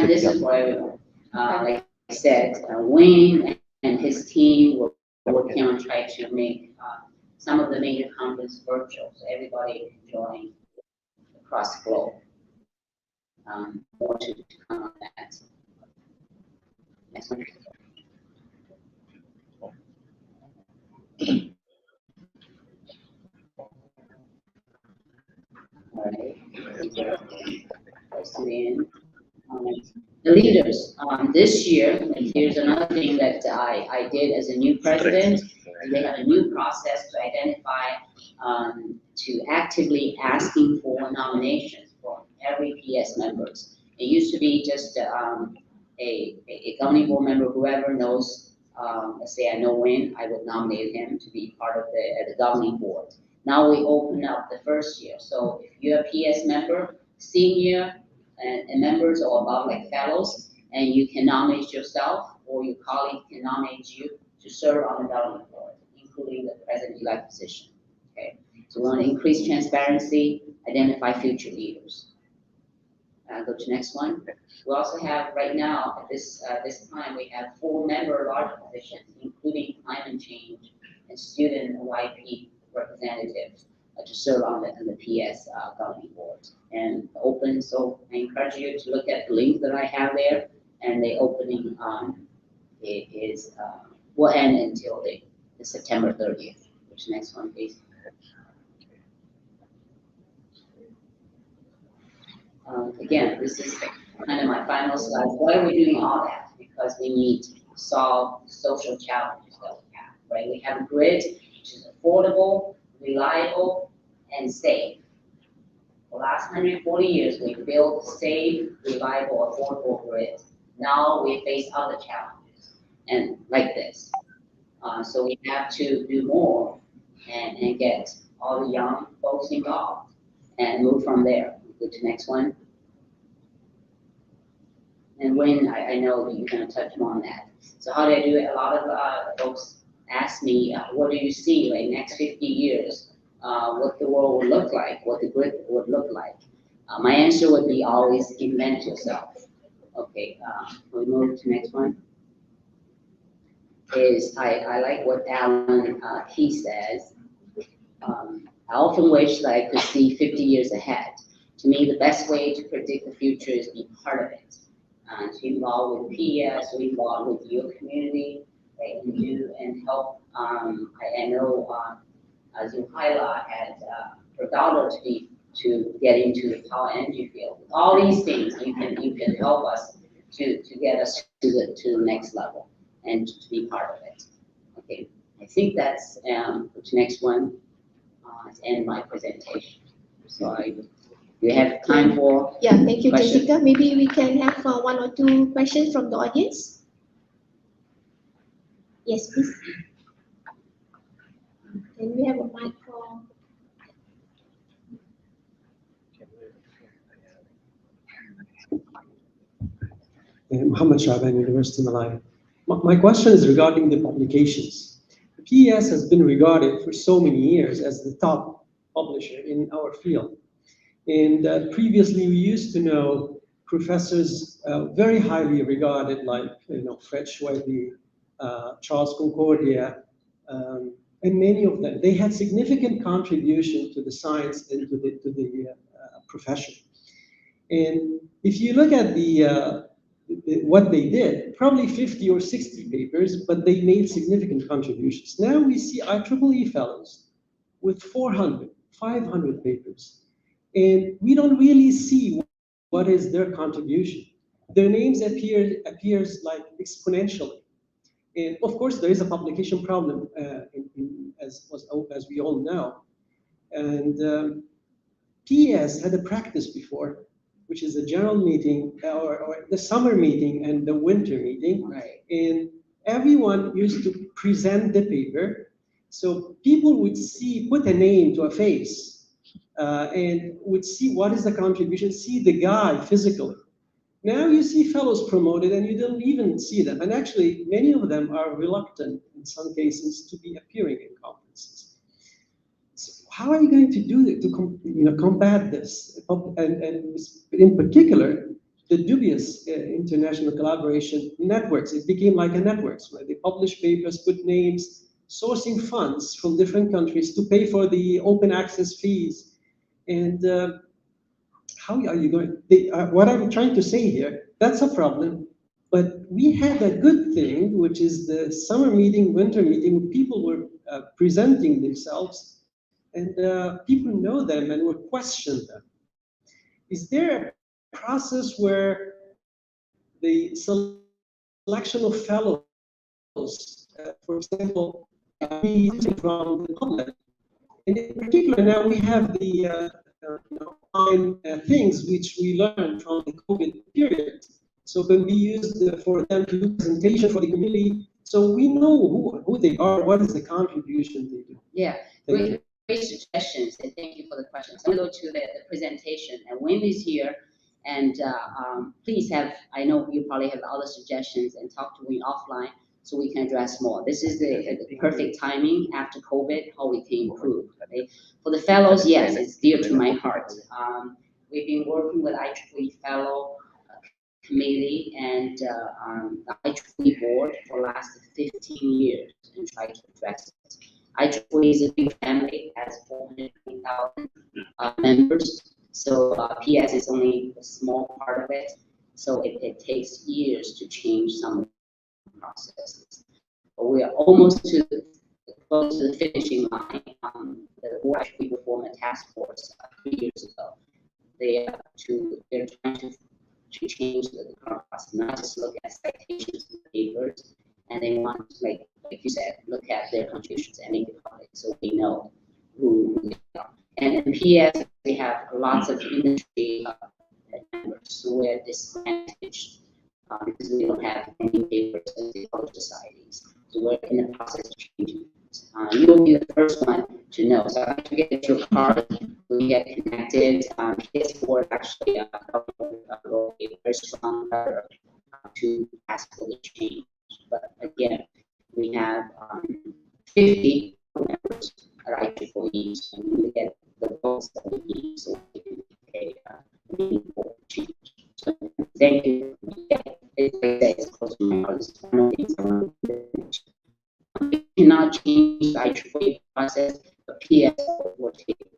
for everyone. Like I said, Wayne and his team were working on trying to make some of the major conferences virtual, so everybody can join across the globe. More to come on that. Next one. All right. Close to the end. The leaders, this year, and here's another thing that I did as a new president, they have a new process to identify, to actively asking for nominations for every PS members. It used to be just a governing board member, whoever knows, let's say I know Wayne, I would nominate him to be part of the governing board. Now we open up the first year, so if you're a PS member, senior, and members or above, like fellows, and you can nominate yourself or your colleague can nominate you to serve on the governing board, including the president-elect position. Okay, so we want to increase transparency, identify future leaders. Go to next one. We also have right now at this time we have 4 member-large positions, including climate change and student YP representatives to serve on the PS governing board and open. So I encourage you to look at the link that I have there, and the opening will end until the September 30th. Which next one, please. Again, this is kind of my final slide. Why are we doing all that? Because we need to solve social challenges that we have, right? We have a grid which is affordable, reliable, and safe. For the last 140 years, we built a safe, reliable, affordable grid. Now we face other challenges, and like this. So we have to do more and get all the young folks involved and move from there. Go to the next one. And Wayne, I know that you're going to touch more on that. So how do I do it? A lot of folks ask me, what do you see like next 50 years? What the world would look like, what the grid would look like. My answer would be always invent yourself. Okay, we move to the next one. I like what Alan Key says. I often wish that I could see 50 years ahead. To me, the best way to predict the future is be part of it. To involve with PS, to involve with your community, right, and help. I know Zuhaila had her daughter to get into the power energy field. All these things you can help us to get us to the next level and to be part of it. Okay, I think that's the next one. To end my presentation. So you have time for Thank you, questions? Jessica. Maybe we can have 1 or 2 questions from the audience. Yes, please. Can we have a mic for? Muhammad Shaban, University Malaya. My question is regarding the publications. PES has been regarded for so many years as the top publisher in our field. And previously we used to know professors very highly regarded, like Fred Schwebe, Charles Concordia, and many of them. They had significant contribution to the science and to the profession. And if you look at what they did, probably 50 or 60 papers, but they made significant contributions. Now we see IEEE fellows with 400, 500 papers, and we don't really see what is their contribution. Their names appears like exponentially. And of course, there is a publication problem, as we all know. And PS had a practice before which is the general meeting or the summer meeting and the winter meeting. Right. And everyone used to present the paper. So people would put a name to a face and would see what is the contribution, see the guy physically. Now you see fellows promoted and you don't even see them. And actually, many of them are reluctant in some cases to be appearing in conferences. So how are you going to do it to combat this? And in particular, the dubious international collaboration networks. It became like a network where they publish papers, put names, sourcing funds from different countries to pay for the open access fees. And how are you going? What I'm trying to say here, that's a problem. But we had a good thing, which is the summer meeting, winter meeting. People were presenting themselves, and people know them and would question them. Is there a process where the selection of fellows, for example, be from the public? And in particular, now we have the things which we learned from the COVID period. So can be used for them to do presentation for the community. So we know who they are, what is the contribution they do. Yeah, great suggestions, and thank you for the questions. I'm going to go to the presentation, and Wayne is here, and please I know you probably have other suggestions, and talk to Wayne offline so we can address more. This is the perfect timing after COVID, how we can improve. Okay? For the fellows, yes, it's dear to my heart. We've been working with IEEE fellow committee and the IEEE board for the last 15 years and try to address it. IEEE is a big family, has 420,000 members, so PS is only a small part of it. So it takes years to change some processes. But we are almost close to the finishing line. The board actually formed a task force 3 years ago. They're trying to change the current process, not just look at citations and papers, and they want to, like you said, look at their contributions and make it public so we know who they are. And in PS, we have lots of industry members who are disadvantaged because we don't have any papers in the other societies. So we're in the process of changing it. You'll be the first one to know. So after you get your card, we get connected. PS board actually a very strong letter to ask for the change. But again, we have 50 members at IEEE, so we need to get the votes that we need so we can make a meaningful change. So thank you. It's close to my heart. It's one of the things I want to finish. We cannot change the IEEE process, but PS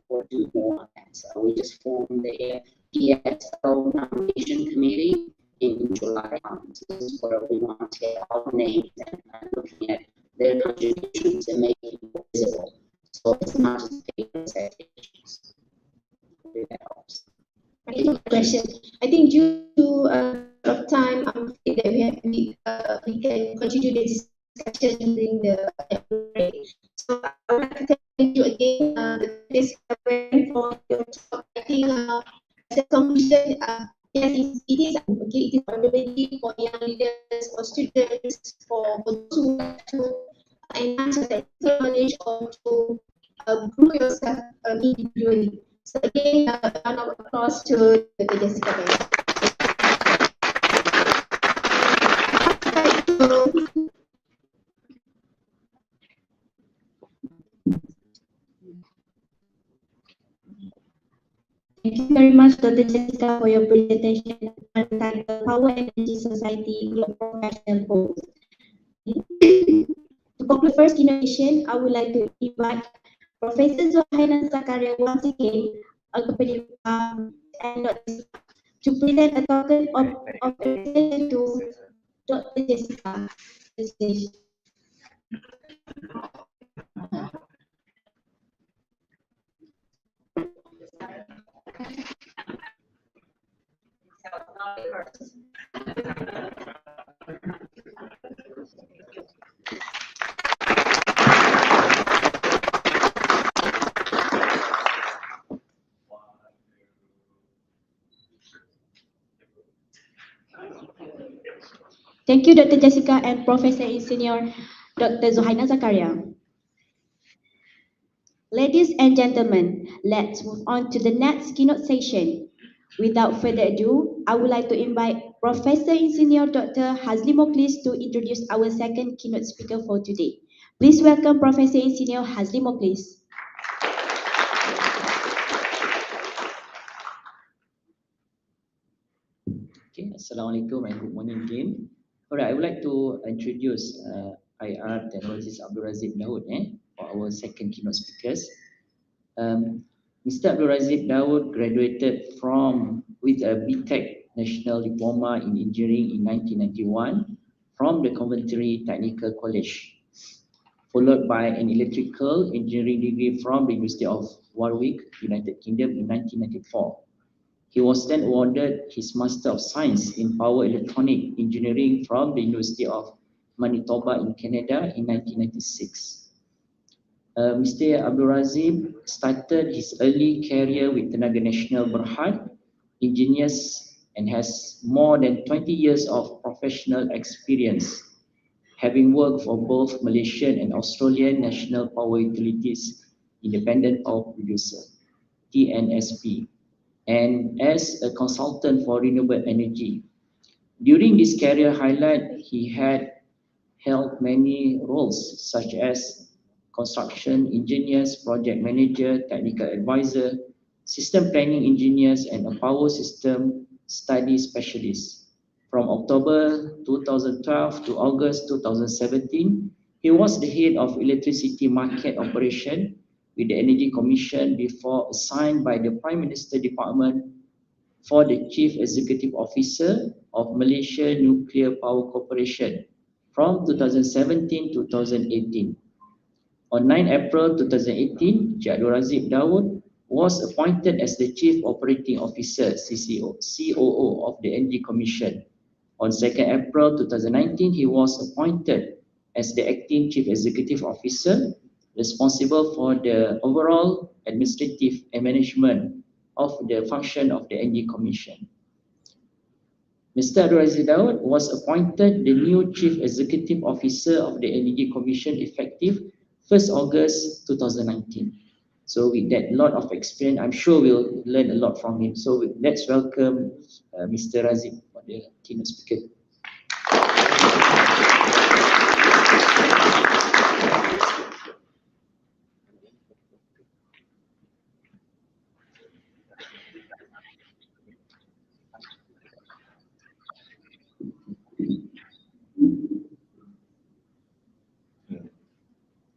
will do more on that. So we just formed the PSO nomination committee in July. So this is where we want to get all names and looking at their contributions and making it visible. So it's not just paper citations. That helps. Question. I think due to of time, I'm afraid that we can continue the discussion during the break. So I would like to thank you again, for your talk. I think as a conclusion, yes, it is okay. It is already for young leaders, for students, for those who want to enhance your technical knowledge or to grow yourself individually. So again, round of applause to Jessica. Thank you very much, Dr. Jessica, for your presentation on the title Power Energy Society Global Professional Goals. To conclude first innovation, I would like to invite Professor Zohaina Zakaria once again, accompanied and to present a token of appreciation to Dr. Jessica. Thank you, Dr. Jessica and Professor Senior Dr. Zuhaina Zakaria. Ladies and gentlemen, let's move on to the next keynote session. Without further ado, I would like to invite Professor Senior Dr. Hazli Moklis to introduce our second keynote speaker for today. Please welcome Professor Senior Hazli Moklis. Okay, Assalamualaikum and good morning again. Alright, I would like to introduce IR Technologist Abdul Razib Daud for our second keynote speakers. Mr. Abdul Razib Daud graduated with a BTech National Diploma in Engineering in 1991 from the Coventry Technical College, followed by an electrical engineering degree from the University of Warwick, United Kingdom in 1994. He was then awarded his Master of Science in Power Electronic Engineering from the University of Manitoba in Canada in 1996. Mr. Abdul Razib started his early career with Tenaga Nasional Berhad Engineers and has more than 20 years of professional experience, having worked for both Malaysian and Australian National Power Utilities Independent Power Producer, TNSP, and as a consultant for renewable energy. During this career highlight, he had held many roles such as construction engineers, project manager, technical advisor, system planning engineers, and a power system study specialist. From October 2012 to August 2017, he was the head of electricity market operation with the Energy Commission before assigned by the Prime Minister Department for the Chief Executive Officer of Malaysia Nuclear Power Corporation from 2017 to 2018. On 9 April 2018, Abdul Razib Daud was appointed as the Chief Operating Officer COO of the Energy Commission. On 2nd April 2019, he was appointed as the Acting Chief Executive Officer responsible for the overall administrative and management of the function of the Energy Commission. Mr. Abdul Razib Daud was appointed the new Chief Executive Officer of the Energy Commission effective 1st August 2019. So with that lot of experience, I'm sure we'll learn a lot from him. So let's welcome Mr. Razib for the keynote speaker.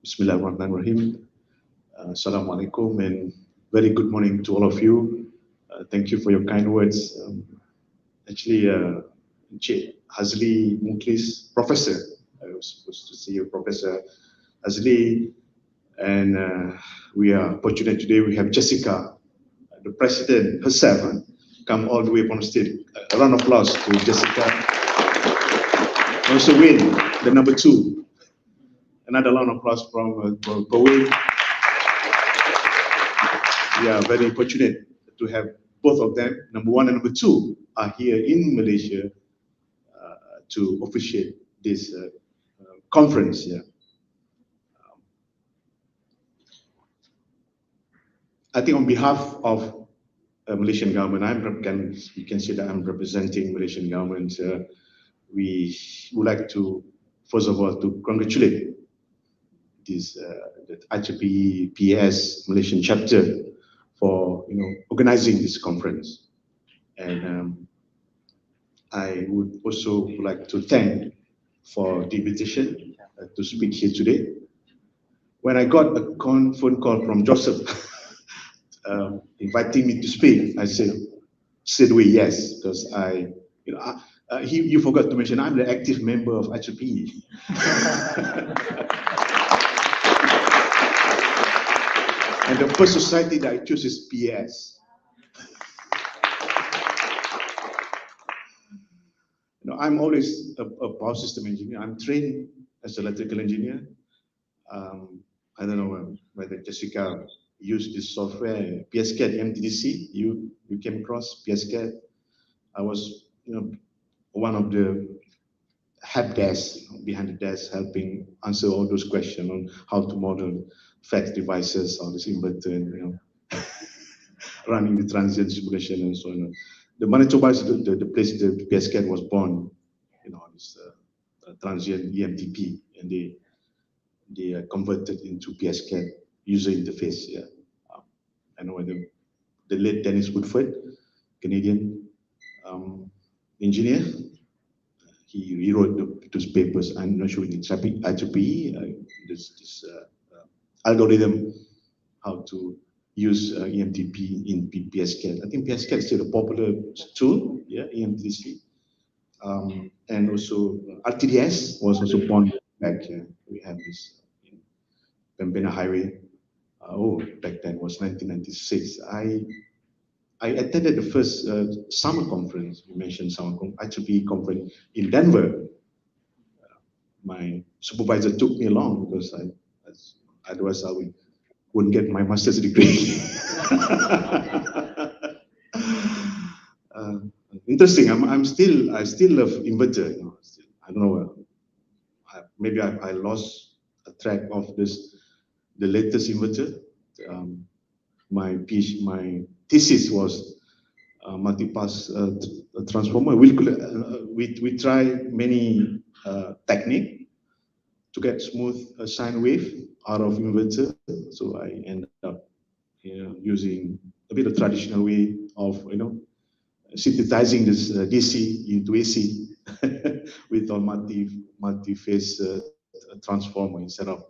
Bismillahirrahmanirrahim. Assalamualaikum and very good morning to all of you. Thank you for your kind words. Actually, Encik Hazli Moklis, Professor, I was supposed to see you, Professor Hazli, and we are fortunate today we have Jessica, the President herself, come all the way from the state. A round of applause to Jessica. Also win the number 2. Another round of applause from Powell. We are very fortunate to have both of them, number 1 and number 2, are here in Malaysia to officiate this conference here. I think on behalf of Malaysian government, you can say that I'm representing Malaysian government. We would like to, first of all, to congratulate this the IEEE PS Malaysian chapter for organizing this conference, and I would also like to thank for the invitation to speak here today. When I got a phone call from Joseph inviting me to speak, I said straight away yes, because you forgot to mention I'm the active member of IEEE. And the first society that I choose is PS. I'm always a power system engineer. I'm trained as an electrical engineer. I don't know whether Jessica used this software, PSCAD, MTDC. You came across PSCAD. I was, one of the help desk, behind the desk, helping answer all those questions on how to model flex devices on this inverter, and, running the transient simulation and so on. The Manitoba is the place the PSCAT was born, this transient EMTP, and they converted into PSCAT user interface. Yeah, I know the late Dennis Woodford, Canadian engineer. He wrote those papers. I'm not sure in IEEE, this algorithm how to use EMTP in PSCAT. I think PSCAT is still a popular tool, yeah, EMTC. And also RTDS was also born back. We have this in Pembina Highway. Back then was 1996. I attended the first summer conference. You mentioned summer IEEE conference in Denver. My supervisor took me along because otherwise I wouldn't get my master's degree. Interesting. I still love inverter. I don't know. Maybe I lost a track of the latest inverter. My thesis was multi-pass transformer. We try many technique to get smooth sine wave out of inverter. So I end up using a bit of traditional way of synthesizing this DC into AC with a multi-phase transformer instead of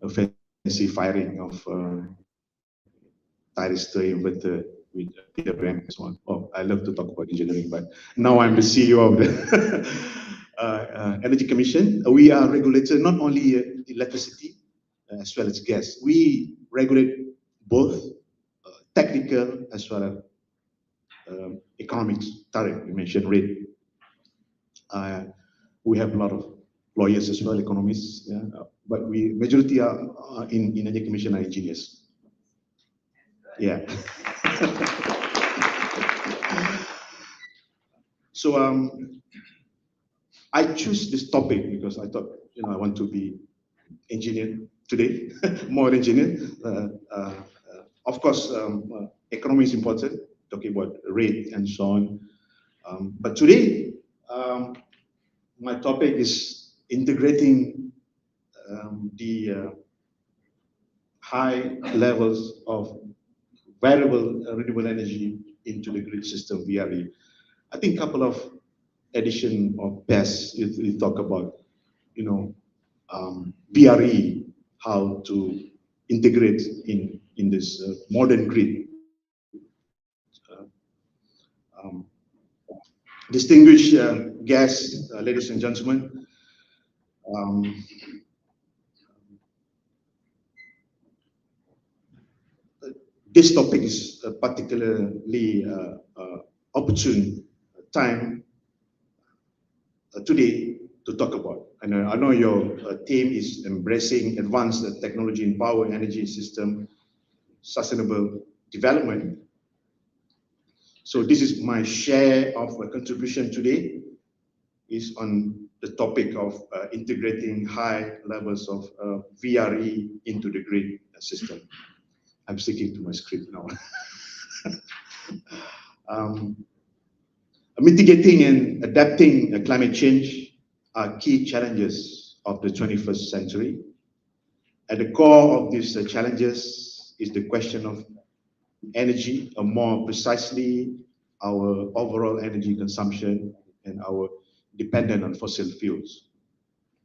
a fancy firing of thyristor inverter with PWM and so on. Oh, I love to talk about engineering, but now I'm the CEO of the Energy Commission. We are regulated not only electricity as well as gas. We regulate both technical as well as economics, tariff. You mentioned rate. We have a lot of lawyers as well, economists, yeah, but majority are in Energy Commission are engineers. Yeah. So I choose this topic because I thought I want to be engineer today, more engineer. Of course, economy is important, talking about rate and so on. But today, my topic is integrating the high levels of variable renewable energy into the grid system, VRE. I think a couple of edition of PES, we talk about, VRE, how to integrate in this modern grid. Distinguished guests, ladies and gentlemen, this topic is a particularly opportune time today to talk about. And I know your team is embracing advanced technology in power, energy system, sustainable development. So this is my share of a contribution today is on the topic of integrating high levels of VRE into the grid system. I'm sticking to my script now. Mitigating and adapting climate change are key challenges of the 21st century. At the core of these challenges is the question of energy, or more precisely, our overall energy consumption and our dependence on fossil fuels.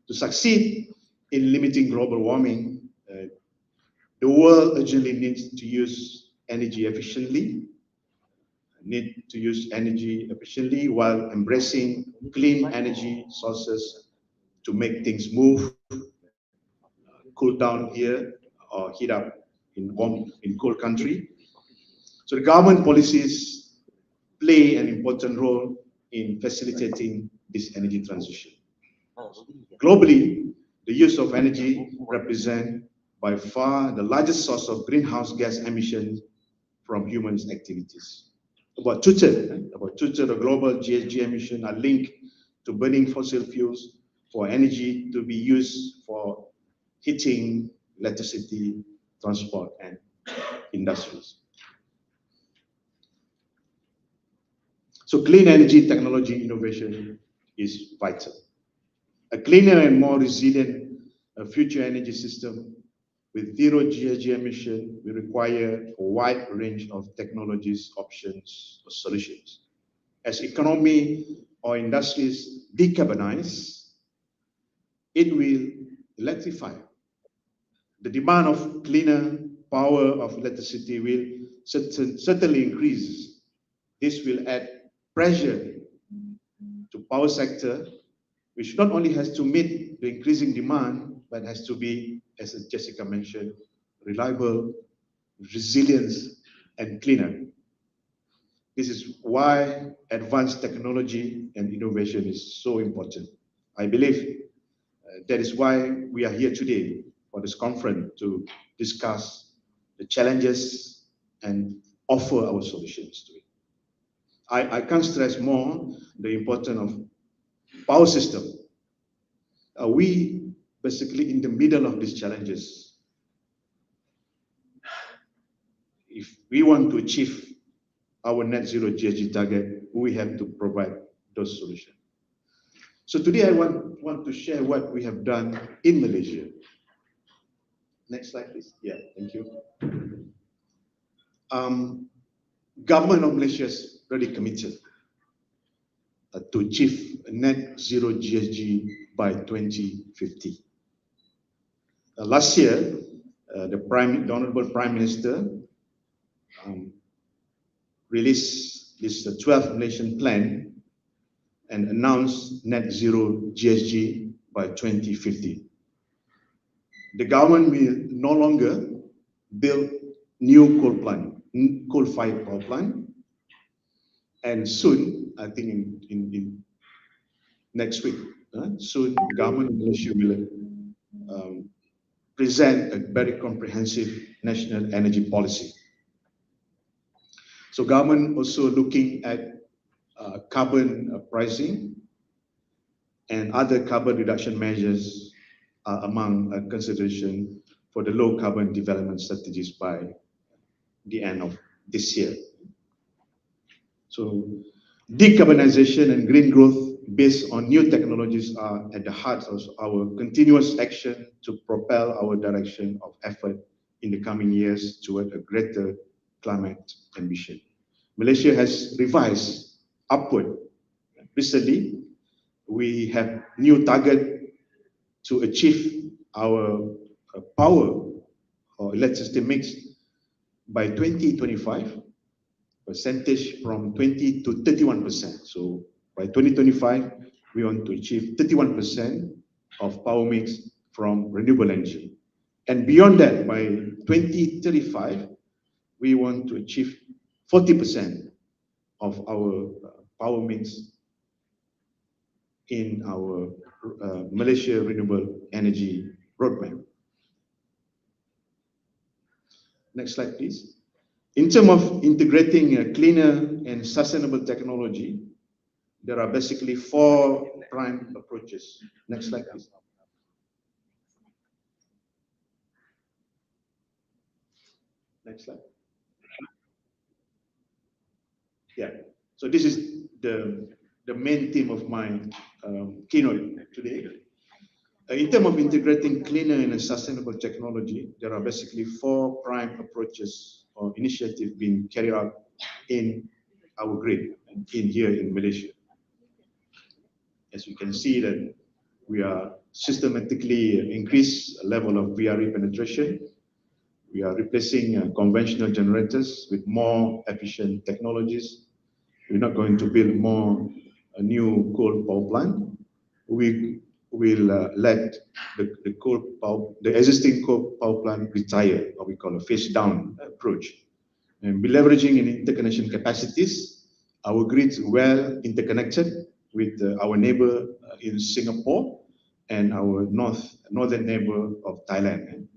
To succeed in limiting global warming, the world urgently needs to use energy efficiently, while embracing clean energy sources to make things move, cool down here or heat up in cold country. So the government policies play an important role in facilitating this energy transition. Globally, the use of energy represents by far the largest source of greenhouse gas emissions from human activities. About two-thirds of global GHG emissions are linked to burning fossil fuels for energy to be used for heating, electricity, transport, and industries. So clean energy technology innovation is vital. A cleaner and more resilient future energy system with zero GHG emission will require a wide range of technologies, options, or solutions. As economy or industries decarbonize, it will electrify. The demand of cleaner power of electricity will certainly increase. This will add pressure to power sector, which not only has to meet the increasing demand, but has to be, as Jessica mentioned, reliable, resilient, and cleaner. This is why advanced technology and innovation is so important. I believe that is why we are here today for this conference to discuss the challenges and offer our solutions to it. I can't stress more the importance of power system. We basically in the middle of these challenges. If we want to achieve our net zero GHG target, we have to provide those solutions. So today I want to share what we have done in Malaysia. Next slide, please. Yeah, thank you. Government of Malaysia is really committed to achieve net zero GHG by 2050. Last year, the Honorable Prime Minister released this 12th Malaysian Plan and announced net zero GHG by 2050. The government will no longer build new coal-fired power plant, and soon, I think in next week, soon government of Malaysia will present a very comprehensive national energy policy. So government also looking at carbon pricing and other carbon reduction measures among consideration for the low carbon development strategies by the end of this year. So decarbonization and green growth based on new technologies are at the heart of our continuous action to propel our direction of effort in the coming years toward a greater climate ambition. Malaysia has revised upward. Recently, we have new target to achieve our power or electricity mix by 2025, percentage from 20 to 31%. So by 2025, we want to achieve 31% of power mix from renewable energy. And beyond that, by 2035, we want to achieve 40% of our power mix in our Malaysia Renewable Energy Roadmap. Next slide, please. In terms of integrating a cleaner and sustainable technology, there are basically 4 prime approaches. Next slide, please. Next slide. Yeah, so this is the main theme of my keynote today. In terms of integrating cleaner and sustainable technology, there are basically 4 prime approaches or initiatives being carried out in our grid here in Malaysia. As you can see that we are systematically increase level of VRE penetration. We are replacing conventional generators with more efficient technologies. We're not going to build more new coal power plant. We will let the existing coal power plant retire, what we call a phase down approach. And be leveraging in interconnection capacities. Our grid is well interconnected with our neighbor in Singapore and our northern neighbor of Thailand.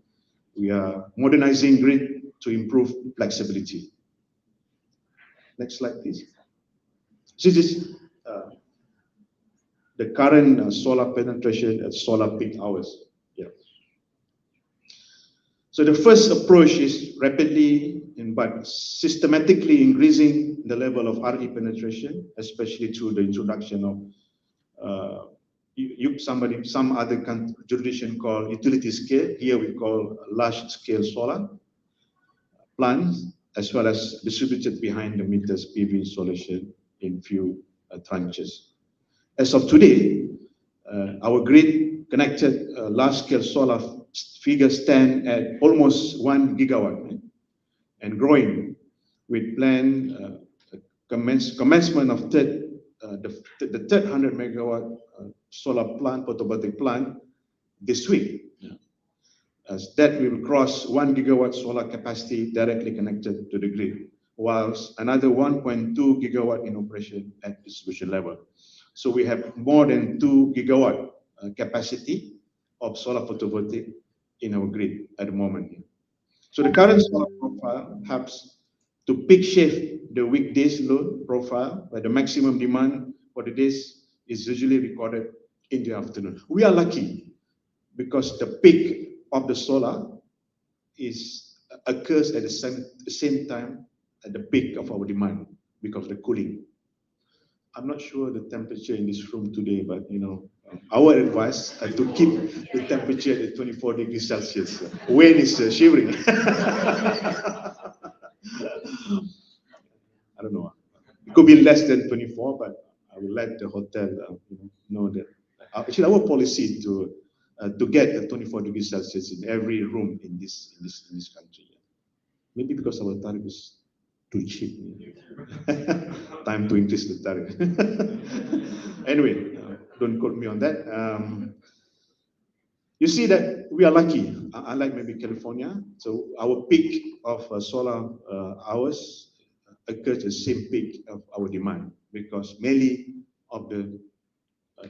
We are modernizing grid to improve flexibility. Next slide, please. So the current solar penetration at solar peak hours. Yeah. So the first approach is rapidly but systematically increasing the level of RE penetration, especially through the introduction of some other jurisdiction called utility scale. Here we call large scale solar plants, as well as distributed behind the meters PV installation in few tranches. As of today, our grid connected large-scale solar figures stand at almost 1 gigawatt and growing, with planned commencement of the third 100 megawatt solar plant, photovoltaic plant this week. As that will cross 1 gigawatt solar capacity directly connected to the grid, whilst another 1.2 gigawatt in operation at distribution level. So we have more than 2 gigawatt capacity of solar photovoltaic in our grid at the moment. So the current solar profile helps to peak shift the weekdays load profile, where the maximum demand for the days is usually recorded in the afternoon. We are lucky because the peak of the solar occurs at the same time at the peak of our demand because of the cooling. I'm not sure the temperature in this room today, but our advice to keep the temperature at 24 degrees Celsius. Wayne is shivering. I don't know. It could be less than 24, but I will let the hotel know that. Actually, our policy to get the 24 degrees Celsius in every room in this country. Maybe because our tariff is too cheap. Time to increase the tariff. Anyway, don't quote me on that. You see that we are lucky, unlike maybe California. So our peak of solar hours occurs the same peak of our demand because mainly of the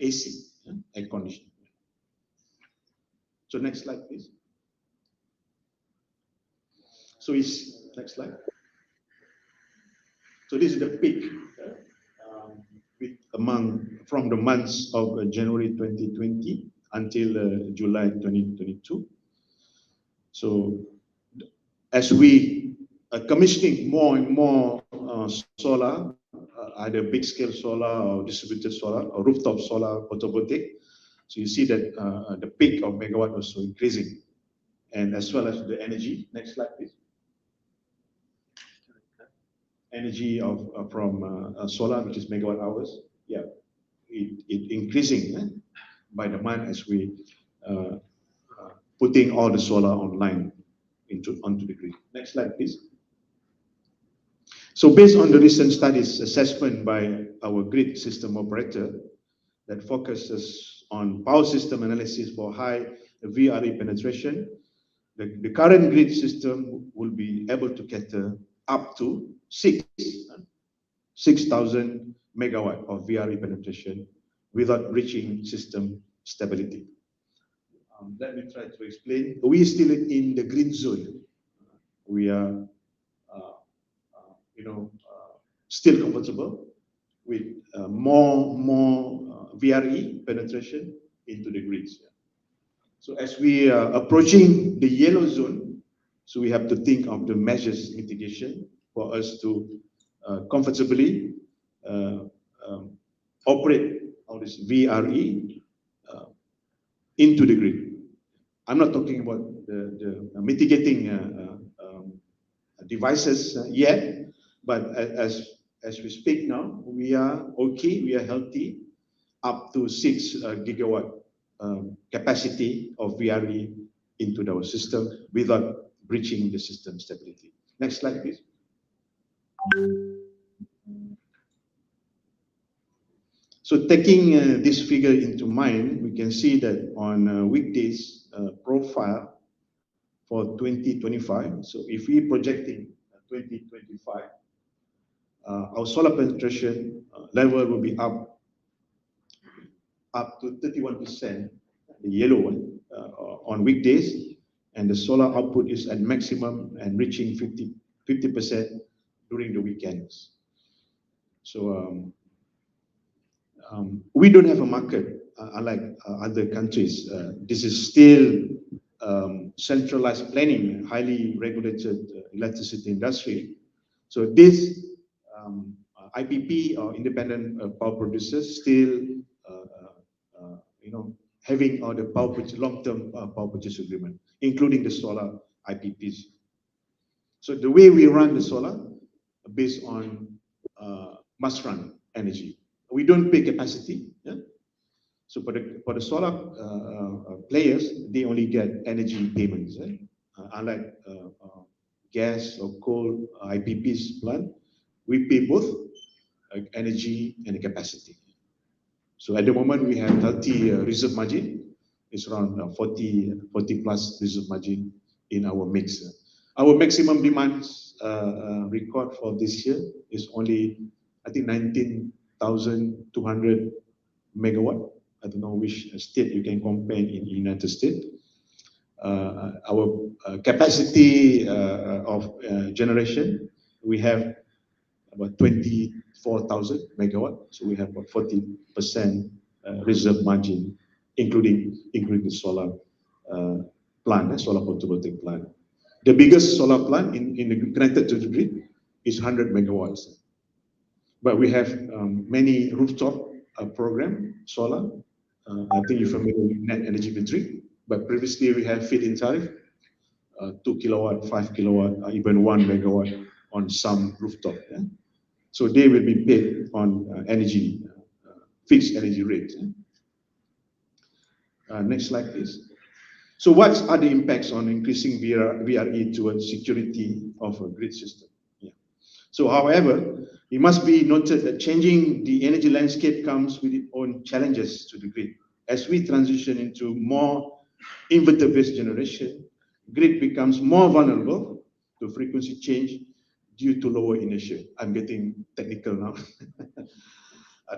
AC, air conditioning. So next slide, please. So next slide. So this is the peak from the months of January 2020 until July 2022. So as we are commissioning more and more solar, either big scale solar or distributed solar or rooftop solar photovoltaic, so you see that the peak of megawatt also increasing, and as well as the energy. Next slide, please. Energy from solar, which is megawatt hours. Yeah, it increasing by the month as we putting all the solar online onto the grid. Next slide, please. So based on the recent studies assessment by our grid system operator that focuses on power system analysis for high VRE penetration, the current grid system will be able to cater up to 6,000 megawatt of VRE penetration without reaching system stability. Let me try to explain. We are still in the green zone. We are, still comfortable with more VRE penetration into the grids. So as we are approaching the yellow zone, so we have to think of the measures mitigation for us to comfortably operate all this VRE into the grid. I'm not talking about the mitigating devices yet, but as we speak now, we are okay, we are healthy, up to 6 gigawatt capacity of VRE into our system without breaching the system stability. Next slide, please. So taking this figure into mind, we can see that on weekdays profile for 2025, so if we're projecting 2025, our solar penetration level will be up to 31%, the yellow one, on weekdays, and the solar output is at maximum and reaching 50% during the weekends. So we don't have a market unlike other countries. This is still centralized planning, highly regulated electricity industry. So this IPP or independent power producers still, having all the long-term power purchase agreement, including the solar IPPs. So the way we run the solar based on must-run energy. We don't pay capacity. Yeah? So for the solar players, they only get energy payments. Unlike gas or coal IPPs plant, we pay both energy and capacity. So at the moment, we have healthy reserve margin. It's around 40 plus reserve margin in our mix. Our maximum demand record for this year is only, I think, 19,200 megawatt. I don't know which state you can compare in the United States. Our capacity of generation, we have about 24,000 megawatt. So we have about 40% reserve margin, including the solar plant, solar photovoltaic plant. The biggest solar plant connected to the grid is 100 megawatts. But we have many rooftop program solar. I think you're familiar with net energy metering. But previously we had feed-in tariff, 2 kilowatt, 5 kilowatt, even 1 megawatt on some rooftop. Yeah? So they will be paid on energy, fixed energy rate. Next slide, please. So what are the impacts on increasing VRE towards security of a grid system? Yeah. So however, it must be noted that changing the energy landscape comes with its own challenges to the grid. As we transition into more inverter-based generation, grid becomes more vulnerable to frequency change due to lower inertia. I'm getting technical now.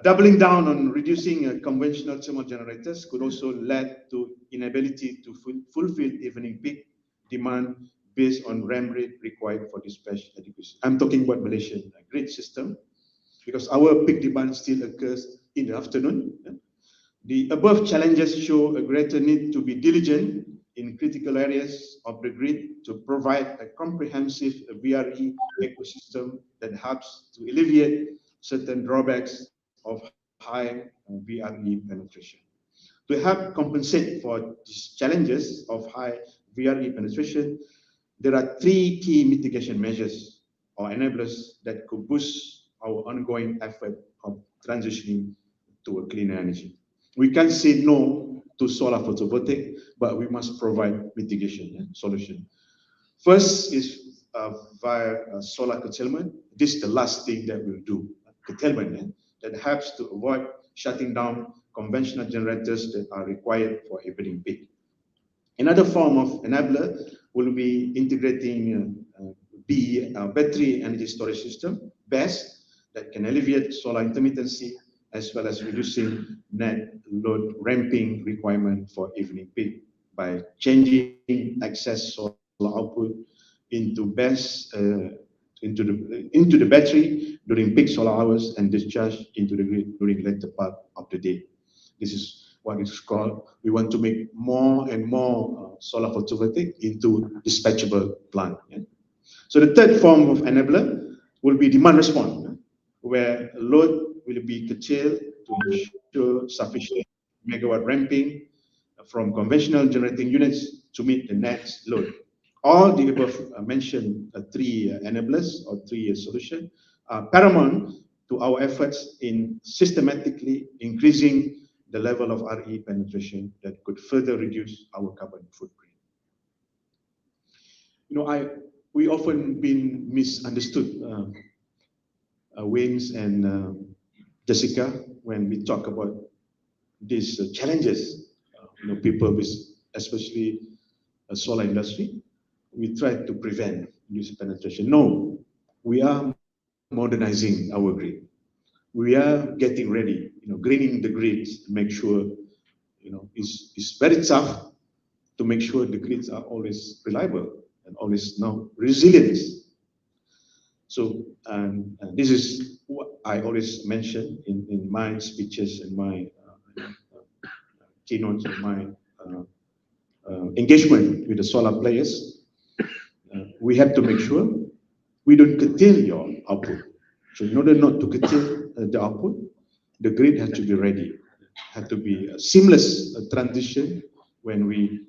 Doubling down on reducing conventional thermal generators could also lead to inability to fulfill evening peak demand based on RAM rate required for dispatch adequacy. I'm talking about Malaysian grid system because our peak demand still occurs in the afternoon. The above challenges show a greater need to be diligent in critical areas of the grid to provide a comprehensive VRE ecosystem that helps to alleviate certain drawbacks of high VRE penetration. To help compensate for these challenges of high VRE penetration, there are 3 key mitigation measures or enablers that could boost our ongoing effort of transitioning to a cleaner energy. We can't say no to solar photovoltaic, but we must provide mitigation solution. First is via solar curtailment. This is the last thing that we'll do, curtailment, that helps to avoid shutting down conventional generators that are required for evening peak. Another form of enabler will be integrating battery energy storage system, BESS, that can alleviate solar intermittency as well as reducing net load ramping requirement for evening peak by changing excess solar output into BESS into the battery during peak solar hours and discharge into the grid during later part of the day. This is what is called, we want to make more and more solar photovoltaic into dispatchable plant. Yeah? So the third form of enabler will be demand response, where load will be curtailed to ensure sufficient megawatt ramping from conventional generating units to meet the next load. All the above mentioned 3 enablers or 3 solutions are paramount to our efforts in systematically increasing the level of RE penetration that could further reduce our carbon footprint. We often been misunderstood, Wings and Jessica, when we talk about these challenges. People with, especially the solar industry, we try to prevent this penetration. No, we are modernizing our grid. We are getting ready, greening the grids to make sure, it's very tough to make sure the grids are always reliable and always resilient. So, and this is what I always mention in my speeches and my keynotes and my engagement with the solar players, we have to make sure we don't curtail your output. So in order not to curtail the output, the grid has to be ready, has to be a seamless transition when we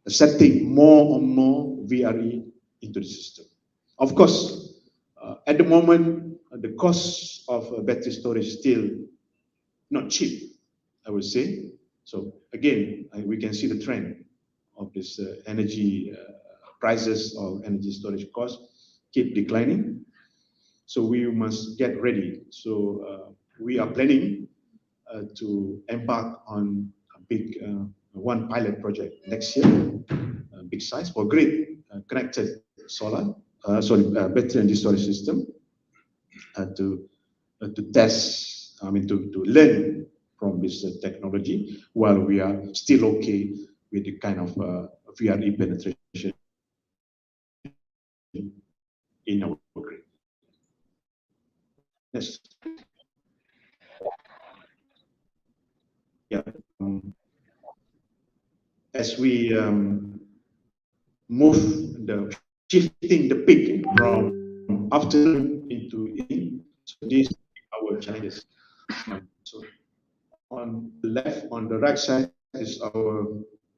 accepting more and more VRE into the system. Of course, at the moment, the cost of battery storage is still not cheap, I would say. So again, we can see the trend of this energy prices of energy storage costs keep declining. So we must get ready. So we are planning to embark on a big one pilot project next year, big size for grid connected solar, battery energy storage system to test, to learn from this technology while we are still okay with the kind of VRE penetration in our grid. Yes. Yeah. As we shifting the peak from afternoon into evening, so these are our challenges. So on the left, on the right side is our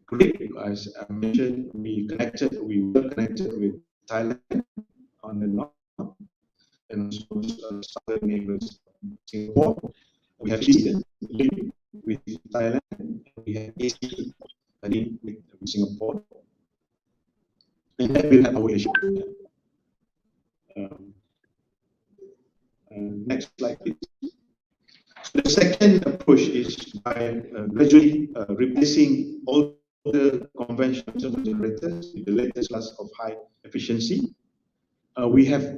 grid. As I mentioned, we were connected with Thailand on the north, and also southern neighbors, Singapore. We have Sweden with Thailand. We have AC with Singapore. And then we have our Asia. Next slide, please. So the second approach is by gradually replacing all the conventional thermal generators with the latest class of high efficiency. We have,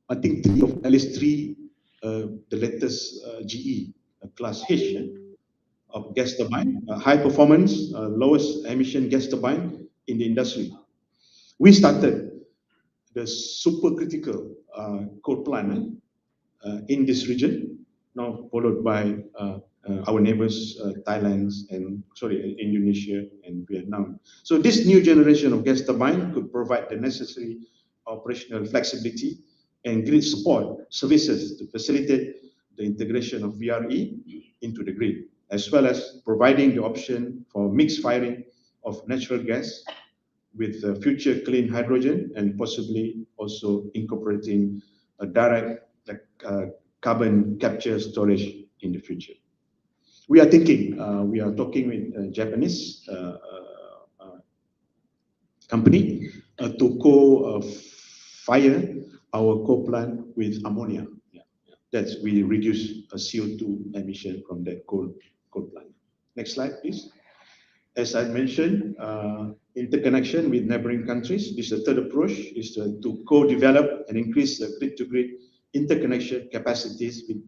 I think, at least three, the latest GE class H of gas turbine, high performance, lowest emission gas turbine in the industry. We started the supercritical coal plant in this region, now followed by our neighbors, Thailand and Indonesia and Vietnam. So this new generation of gas turbine could provide the necessary operational flexibility and grid support services to facilitate the integration of VRE into the grid, as well as providing the option for mixed firing of natural gas with future clean hydrogen and possibly also incorporating a direct carbon capture storage in the future. We are talking with a Japanese company to co-fire our coal plant with ammonia. That's we reduce CO2 emission from that coal plant. Next slide, please. As I mentioned, interconnection with neighboring countries. This is the third approach, is to co-develop and increase the grid-to-grid interconnection capacities with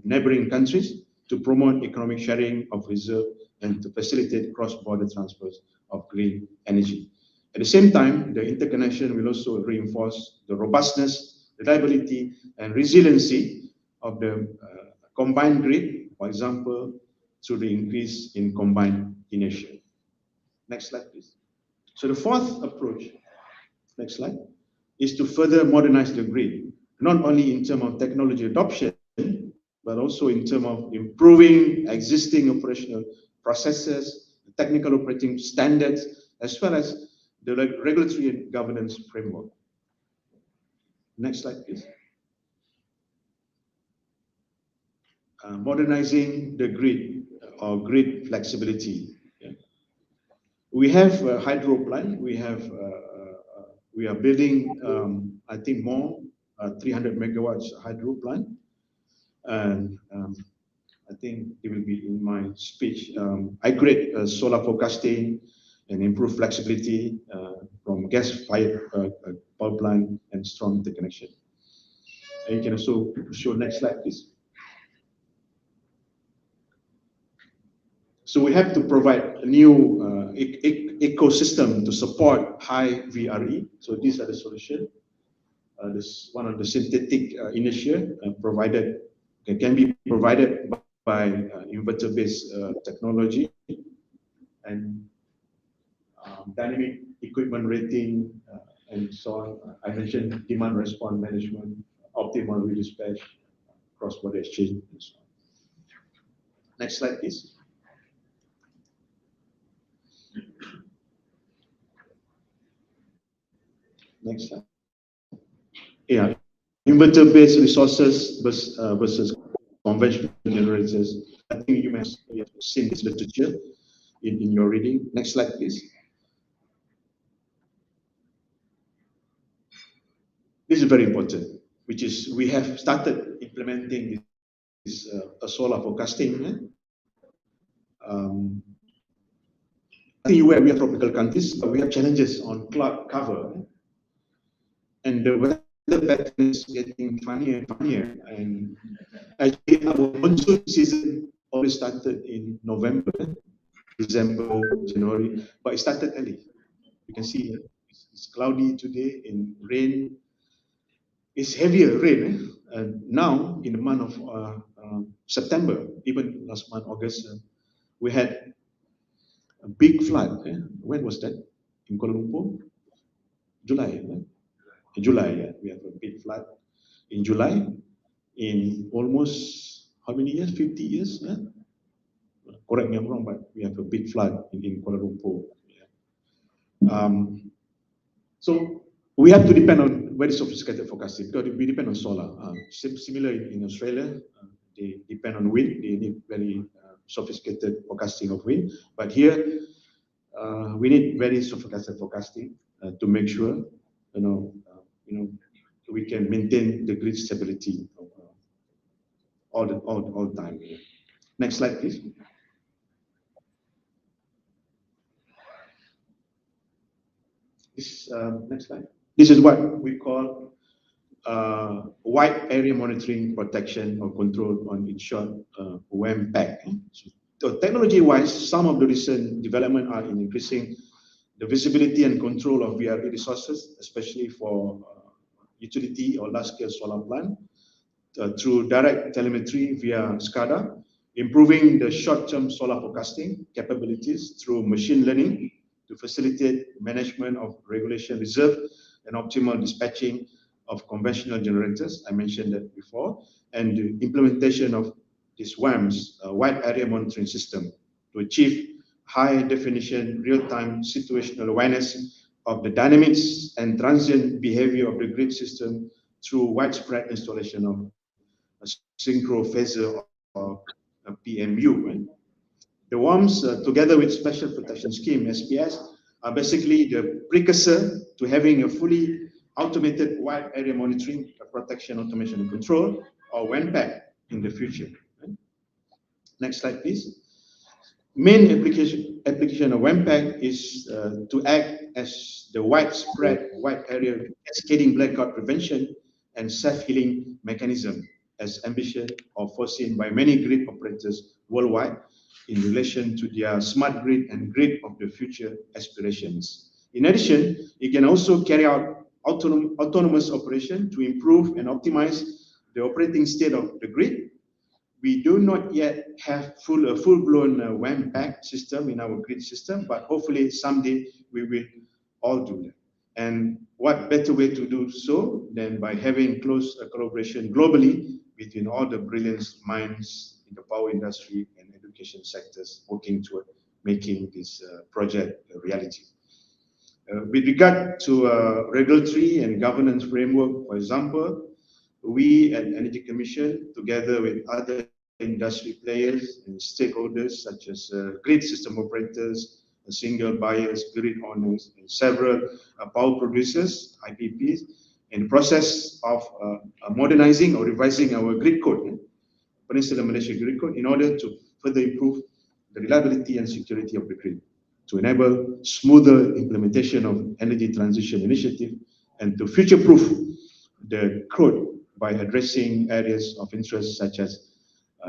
neighboring countries to promote economic sharing of reserve and to facilitate cross-border transfers of green energy. At the same time, the interconnection will also reinforce the robustness, reliability, and resiliency of the combined grid, for example, through the increase in combined inertia. Next slide, please. So the fourth approach, next slide, is to further modernize the grid, not only in terms of technology adoption, but also in terms of improving existing operational processes, technical operating standards, as well as the regulatory and governance framework. Next slide, please. Modernizing the grid or grid flexibility. We have a hydro plant. We are building, I think, more 300 megawatts hydro plant, and I think it will be in my speech. Upgrade solar forecasting and improve flexibility from gas-fired power plant and strong interconnection. And you can also show next slide, please. So we have to provide a new ecosystem to support high VRE. So these are the solutions. this one of the synthetic inertia can be provided by inverter-based technology, and dynamic equipment rating, and so on. I mentioned demand response management, optimal redispatch, cross-border exchange, and so on. Next slide, please. Next slide. Yeah, inverter-based resources versus conventional generators. I think you may have seen this literature in your reading. Next slide, please. This is very important, which is we have started implementing this solar forecasting. I think where we are tropical countries, we have challenges on cloud cover, and the weather pattern is getting funnier and funnier. And actually, our monsoon season always started in November, December, January, but it started early. You can see it's cloudy today and rain. It's heavier rain. Now, in the month of September, even last month, August, we had a big flood. When was that? In Kuala Lumpur? July. In July, yeah, we have a big flood in July. In almost how many years? 50 years. Yeah? Correct me if I'm wrong, but we have a big flood in Kuala Lumpur. Yeah. So we have to depend on very sophisticated forecasting because we depend on solar. Similar in Australia, they depend on wind. They need very sophisticated forecasting of wind. But here, we need very sophisticated forecasting to make sure, we can maintain the grid stability all the time. Next slide, please. Next slide. This is what we call wide area monitoring, protection, or control, on in short, WAMPAC. So technology-wise, some of the recent development are in increasing the visibility and control of VRE resources, especially for utility or large-scale solar plant, through direct telemetry via SCADA, improving the short-term solar forecasting capabilities through machine learning to facilitate management of regulation reserve and optimal dispatching of conventional generators. I mentioned that before, and the implementation of this WAMS, wide area monitoring system, to achieve high definition, real-time situational awareness of the dynamics and transient behavior of the grid system through widespread installation of a synchro phaser or a PMU. Right? The WAMS, together with Special Protection Scheme, SPS, are basically the precursor to having a fully automated wide area monitoring, protection, automation, and control, or WAMPAC, in the future. Right? Next slide, please. Main application of WAMPAC is to act as the widespread wide area cascading blackout prevention and self-healing mechanism, as ambition or foreseen by many grid operators worldwide in relation to their smart grid and grid of the future aspirations. In addition, it can also carry out autonomous operation to improve and optimize the operating state of the grid. We do not yet have a full-blown WAMPAC system in our grid system, but hopefully someday we will all do that. And what better way to do so than by having close collaboration globally between all the brilliant minds in the power industry and education sectors working toward making this project a reality. With regard to regulatory and governance framework, for example, we at Energy Commission, together with other industry players and stakeholders such as grid system operators, single buyers, grid owners, and several power producers, IPPs, in the process of modernizing or revising our grid code, Peninsula Malaysia Grid Code, in order to further improve the reliability and security of the grid, to enable smoother implementation of energy transition initiative, and to future-proof the code by addressing areas of interest such as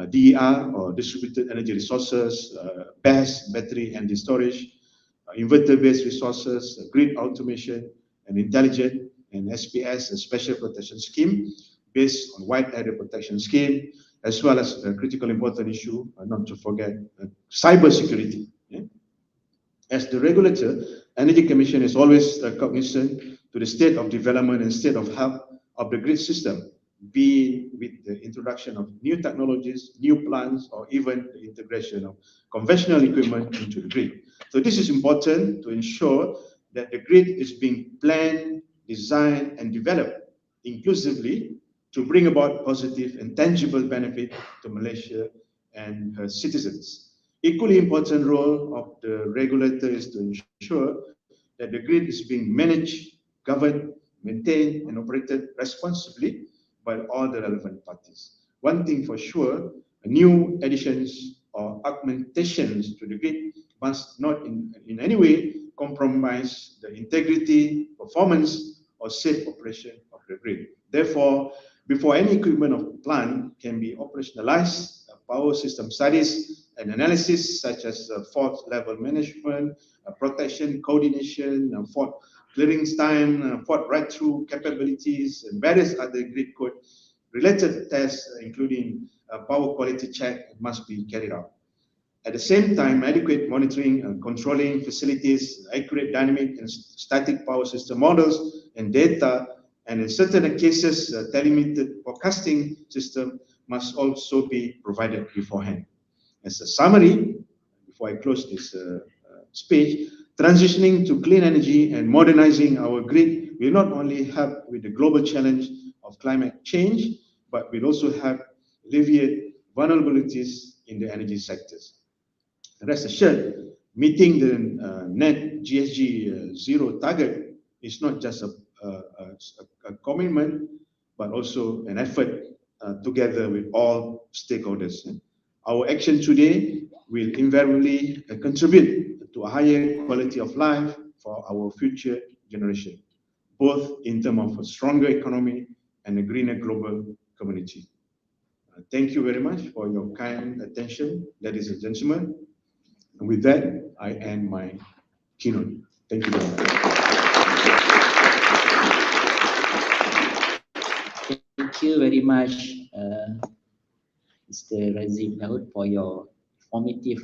DER, or distributed energy resources, BESS, battery energy storage, inverter-based resources, grid automation, and intelligent and SPS, a special protection scheme based on wide area protection scheme, as well as a critical important issue, not to forget, cyber security. Yeah? As the regulator, Energy Commission is always cognizant to the state of development and state of health of the grid system, be it with the introduction of new technologies, new plants, or even the integration of conventional equipment into the grid. So this is important to ensure that the grid is being planned, designed, and developed inclusively to bring about positive and tangible benefit to Malaysia and her citizens. Equally important role of the regulator is to ensure that the grid is being managed, governed, maintained, and operated responsibly by all the relevant parties. One thing for sure, new additions or augmentations to the grid must not in any way compromise the integrity, performance, or safe operation of the grid. Therefore, before any equipment or plant can be operationalized, power system studies and analysis such as fault level management, protection, coordination, fault clearance time, fault right-through capabilities, and various other grid code related tests, including power quality check, must be carried out. At the same time, adequate monitoring and controlling facilities, accurate dynamic and static power system models and data, and in certain cases, telemetered forecasting system must also be provided beforehand. As a summary, before I close this speech, transitioning to clean energy and modernizing our grid will not only help with the global challenge of climate change, but will also help alleviate vulnerabilities in the energy sectors. Rest assured, meeting the net GSG zero target is not just a commitment, but also an effort together with all stakeholders. Our action today will invariably contribute to a higher quality of life for our future generation, both in terms of a stronger economy and a greener global community. Thank you very much for your kind attention, ladies and gentlemen. And with that, I end my keynote. Thank you very much. Thank you very much, Mr. Razif Daud, for your informative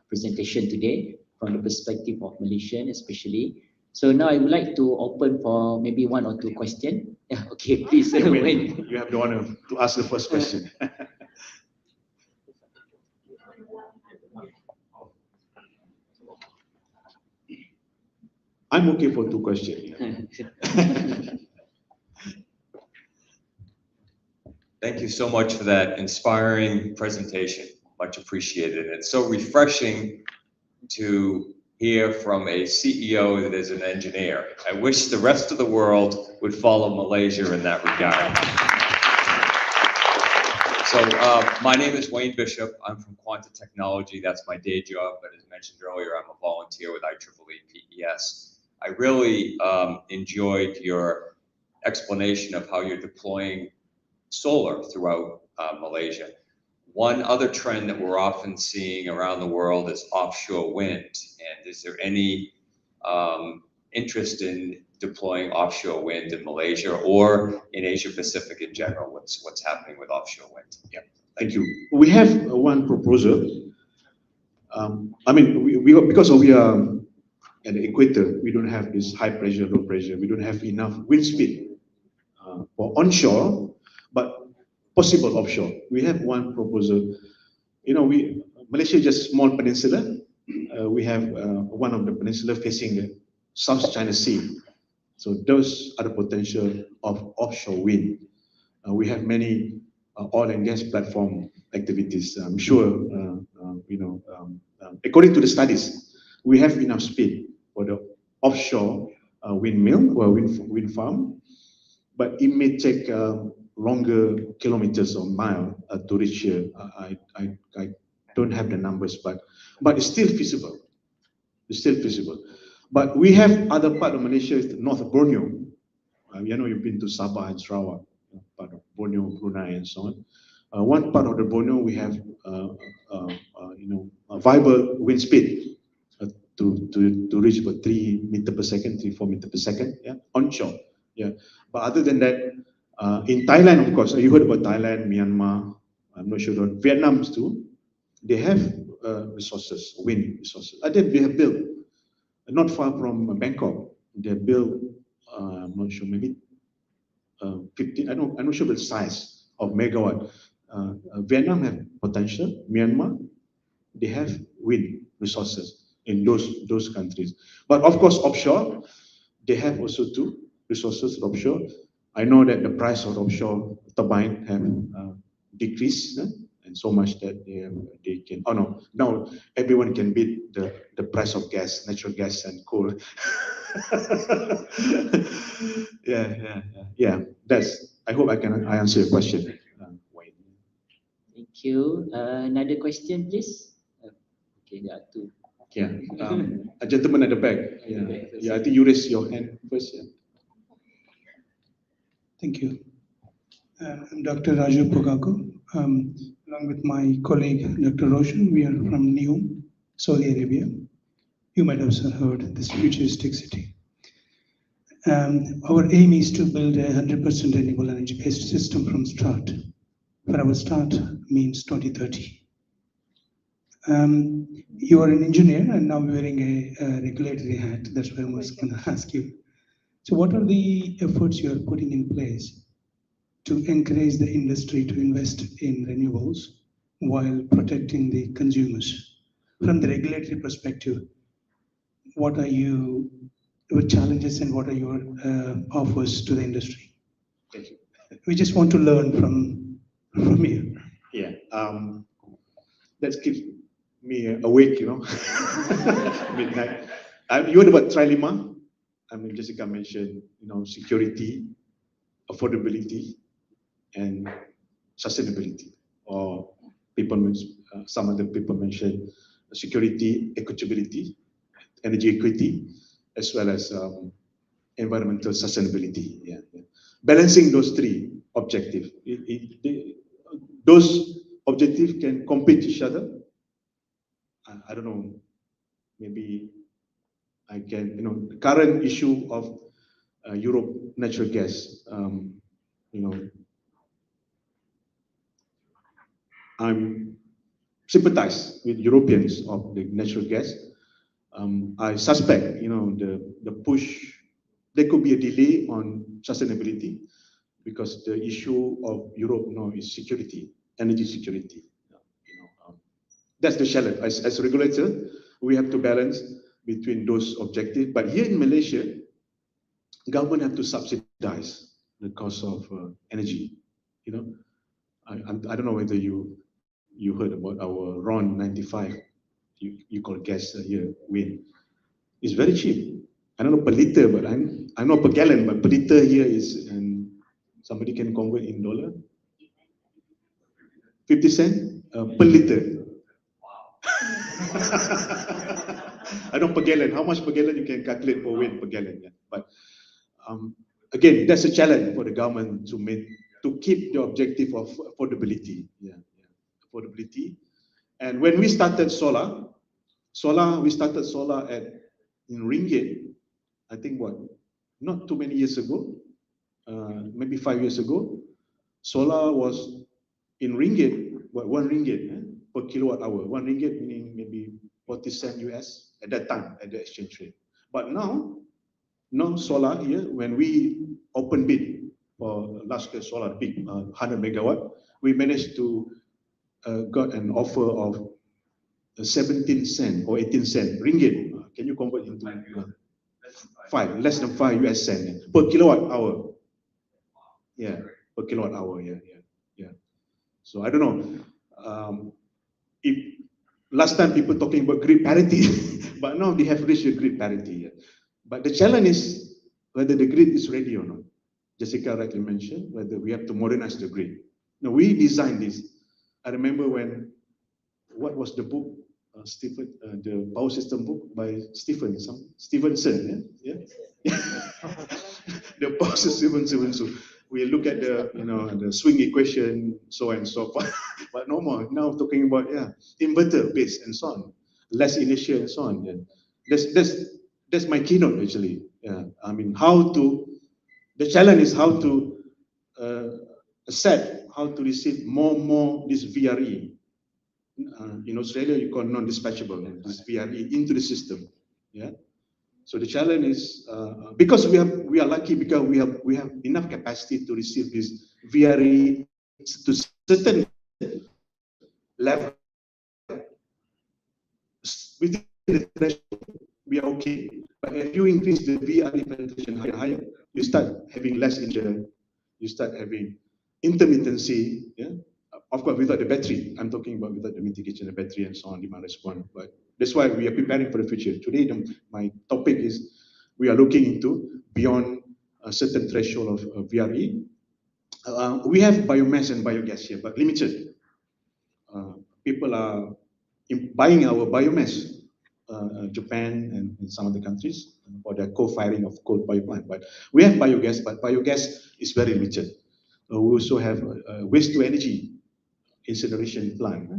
presentation today from the perspective of Malaysian especially. So now I would like to open for maybe one or two questions. Yeah, okay, please. You have the honor to ask the first question. I'm okay for two questions. Thank you so much for that inspiring presentation. Much appreciated. It's so refreshing to hear from a CEO that is an engineer. I wish the rest of the world would follow Malaysia in that regard. So my name is Wayne Bishop. I'm from Quanta Technology. That's my day job. But as mentioned earlier, I'm a volunteer with IEEE PES. I really enjoyed your explanation of how you're deploying solar throughout Malaysia. One other trend that we're often seeing around the world is offshore wind. And is there any interest in deploying offshore wind in Malaysia or in Asia Pacific in general? What's happening with offshore wind? Yeah, thank you. We have one proposal. I mean, because we are at the equator, we don't have this high pressure, low pressure. We don't have enough wind speed for onshore, but possible offshore. We have one proposal. You know, Malaysia is just a small peninsula. We have one of the peninsula facing the South China Sea. So those are the potential of offshore wind. We have many oil and gas platform activities. I'm sure, according to the studies, we have enough speed for the offshore windmill or wind farm, but it may take longer kilometers or mile to reach here. I don't have the numbers, but it's still feasible. It's still feasible. But we have other part of Malaysia, north of Borneo. You know, you've been to Sabah and Sarawak, part of Borneo, Brunei, and so on. One part of the Borneo, we have a viable wind speed to reach about 3 meters per second, 3-4 meters per second, yeah, onshore. Yeah. But other than that, in Thailand, of course, you heard about Thailand, Myanmar. I'm not sure about Vietnam too. They have resources, wind resources. They have built not far from Bangkok. They have built. I'm not sure, maybe 15. I'm not sure the size of megawatt. Vietnam have potential. Myanmar, they have wind resources in those countries. But of course, offshore, they have also too resources offshore. I know that the price of offshore turbine have decreased, and so much that they can. Oh no, now everyone can beat the price of gas, natural gas and coal. Yeah. That's. I hope I answer your question. Wayne. Thank you. Another question, please. Okay, there are two. Yeah, a gentleman at the back. Yeah. I think you raised your hand first. Yeah. Thank you. I'm Dr. Raju Pogaku. Along with my colleague, Dr. Roshan, we are from NEOM, Saudi Arabia. You might have heard this futuristic city. Our aim is to build a 100% renewable energy-based system from start. For our start means 2030. You are an engineer and now wearing a regulatory hat. That's why I was going to ask you. So what are the efforts you are putting in place to encourage the industry to invest in renewables while protecting the consumers? From the regulatory perspective, what are your challenges and what are your offers to the industry? Thank you. We just want to learn from you. Yeah. That keeps me awake, midnight. You heard about trilemma? Jessica mentioned, security, affordability, and sustainability. Or some other people mentioned security, equitability, energy equity, as well as environmental sustainability. Yeah. Balancing those three objectives. Those objectives can compete each other. I don't know. Maybe I can. The current issue of Europe natural gas. I'm sympathize with Europeans of the natural gas. I suspect, the push, there could be a delay on sustainability because the issue of Europe now is security, energy security. That's the challenge. As a regulator, we have to balance between those objectives. But here in Malaysia, government have to subsidize the cost of energy. I don't know whether you heard about our RON 95. You call gas here wind. It's very cheap. I don't know per liter, but I know per gallon, but per liter here is, and somebody can convert in dollar. 50 cents per liter. I don't per gallon. How much per gallon you can calculate for wind per gallon? Yeah. But again, that's a challenge for the government to keep the objective of affordability. Yeah. Affordability. And when we started solar, we started solar in ringgit. I think not too many years ago, maybe 5 years ago. Solar was in ringgit, 1 ringgit per kilowatt hour. 1 ringgit meaning maybe 40 cents US at that time at the exchange rate. But now solar here, when we open bid for large scale solar, big 100 megawatt, we managed to got an offer of 17 cent or 18 cent ringgit. Can you convert into less than 5 US cent per kilowatt hour? Yeah, per kilowatt hour. Yeah. So I don't know if last time people talking about grid parity, but now they have reached a grid parity. Yeah. But the challenge is whether the grid is ready or not. Jessica rightly mentioned whether we have to modernize the grid. Now we designed this. I remember what was the book? The power system book by Stevenson. Yeah. The power system Stevenson. We look at the swing equation, so and so forth. But no more. Now talking about inverter based and so on, less inertia and so on. Yeah. That's my keynote actually. Yeah. How to. The challenge is how to accept, how to receive more this VRE. In Australia, you call non-dispatchable, this VRE into the system. Yeah. So the challenge is because we are lucky because we have enough capacity to receive this VRE to certain level within the threshold. We are okay, but if you increase the VRE penetration higher, you start having less injury, you start having intermittency. Yeah, of course without the battery. I'm talking about without the mitigation, the battery and so on, demand response. But that's why we are preparing for the future. Today, my topic is we are looking into beyond a certain threshold of VRE. We have biomass and biogas here, but limited. People are buying our biomass, Japan and some other countries, for the co-firing of coal power plant. But we have biogas, but biogas is very limited. We also have waste to energy incineration plant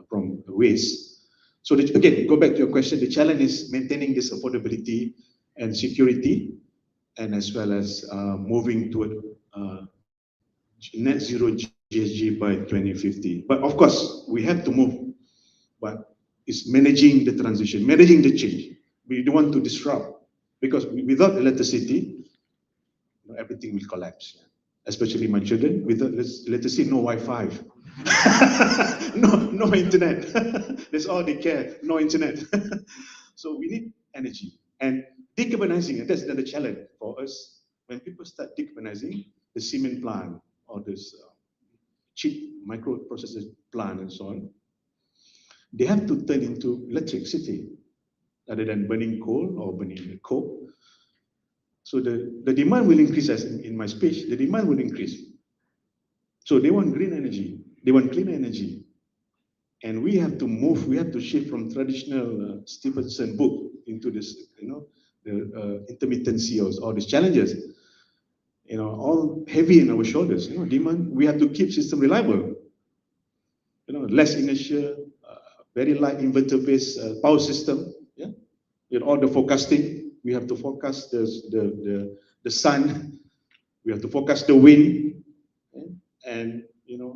from waste. So again, go back to your question. The challenge is maintaining this affordability and security, and as well as moving toward net zero GHG by 2050. But of course, we have to move. But it's managing the transition, managing the change. We don't want to disrupt because without electricity, everything will collapse. Especially my children, without electricity, no Wi-Fi, no internet. That's all they care. No internet. So we need energy and decarbonizing. And that's another challenge for us. When people start decarbonizing the cement plant or this cheap microprocessor plant and so on, they have to turn into electricity rather than burning coal or burning coke. So the demand will increase, as in my speech, the demand will increase. So they want green energy, they want clean energy. And we have to move, we have to shift from traditional Stevenson book into this, the intermittency of all these challenges. All heavy in our shoulders, demand, we have to keep system reliable. Less inertia, very light inverter-based power system. Yeah, with all the forecasting, we have to forecast the sun, we have to forecast the wind, and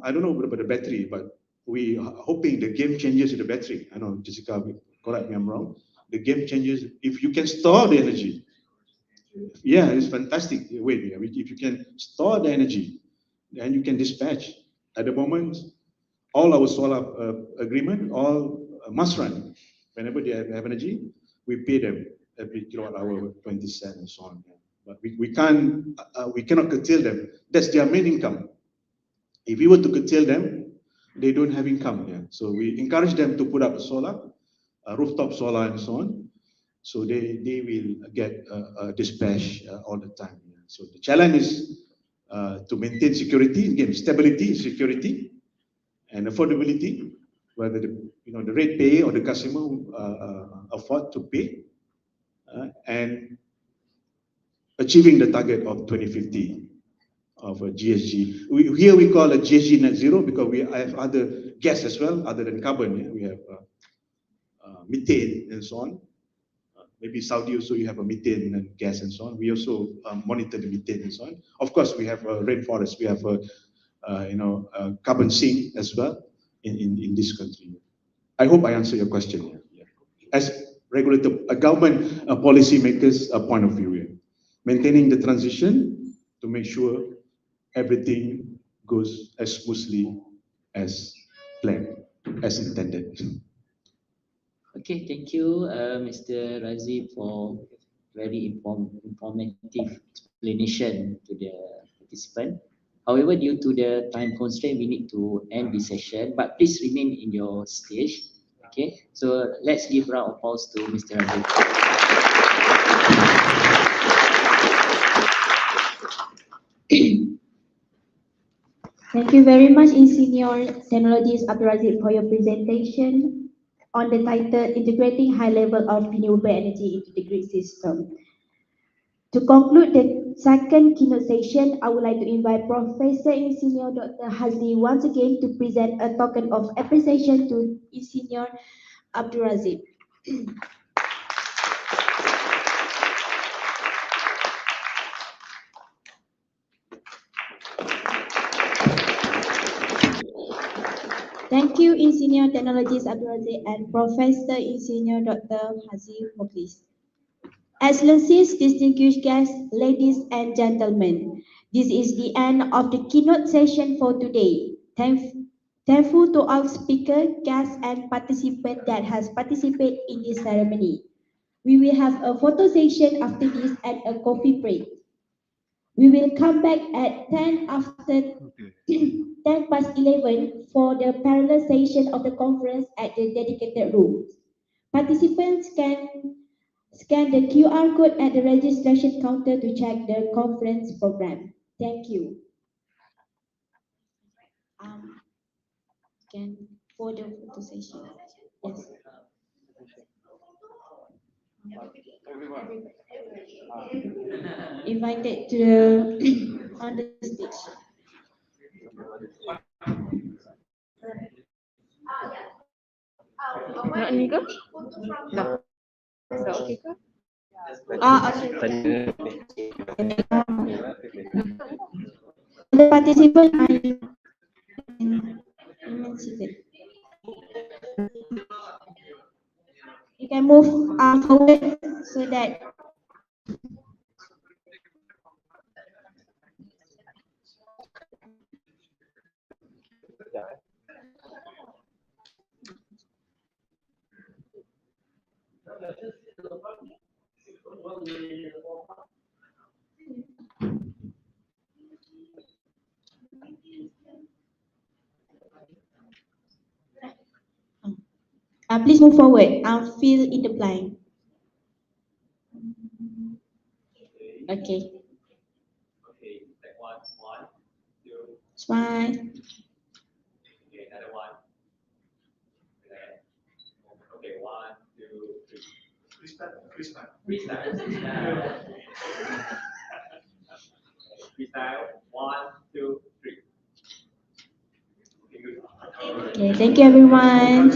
I don't know about the battery, but we are hoping the game changes in the battery. I know Jessica, correct me, I'm wrong. The game changes if you can store the energy. Yeah, it's fantastic. Wait, if you can store the energy, then you can dispatch. At the moment, all our solar agreement, all must run. Whenever they have energy, we pay them every kilowatt hour 20 cents and so on. But we cannot curtail them. That's their main income. If we were to curtail them, they don't have income. Yeah. So we encourage them to put up solar, rooftop solar and so on. So they will get dispatch all the time. Yeah. So the challenge is to maintain security, again, stability, security, and affordability, whether the rate payer or the customer afford to pay, and achieving the target of 2050 of a GHG. Here we call it GHG net zero because we have other gas as well, other than carbon. Yeah? We have methane and so on. Maybe Saudi also you have a methane and gas and so on. We also monitor the methane and so on. Of course, we have rainforest. We have carbon sink as well in this country. I hope I answer your question. Yeah. As regulator, a government policy makers a point of view here, maintaining the transition to make sure everything goes as smoothly as planned, as intended. Okay, thank you, Mr. Razi, for very informative explanation to the participant. However, due to the time constraint, we need to end the session, but please remain in your stage. Okay, so let's give a round of applause to Mr. Razi. Thank you very much, Senior Technologist Abdul Razif, for your presentation on the title Integrating High Level of Renewable Energy into the Grid System. To conclude the second keynote session, I would like to invite Professor Senior Dr. Hazli once again to present a token of appreciation to Senior Abdul Razif. Thank you, Engineer Technologist Abdul Razak and Professor Engineer Dr. Hazi Moklis. Excellencies, distinguished guests, ladies and gentlemen, this is the end of the keynote session for today. Thankful to all speakers, guests, and participants that has participated in this ceremony. We will have a photo session after this and a coffee break. We will come back at 10 after 10 past 11 for the parallel session of the conference at the dedicated room. Participants can scan the QR code at the registration counter to check the conference program. Thank you. Scan for the photo session. Yes. Invited to the on the stage. Nak ni ke? Dah. Dah okey ke? Okay. The participant are seated. You can move forward so that please move forward. I'll fill in the blank. Okay. Like one, two. Smile. Okay, another one. Okay, 1, 2, 3. Freestyle. Freestyle. 1, 2, 3. Okay, good. Okay, thank you everyone.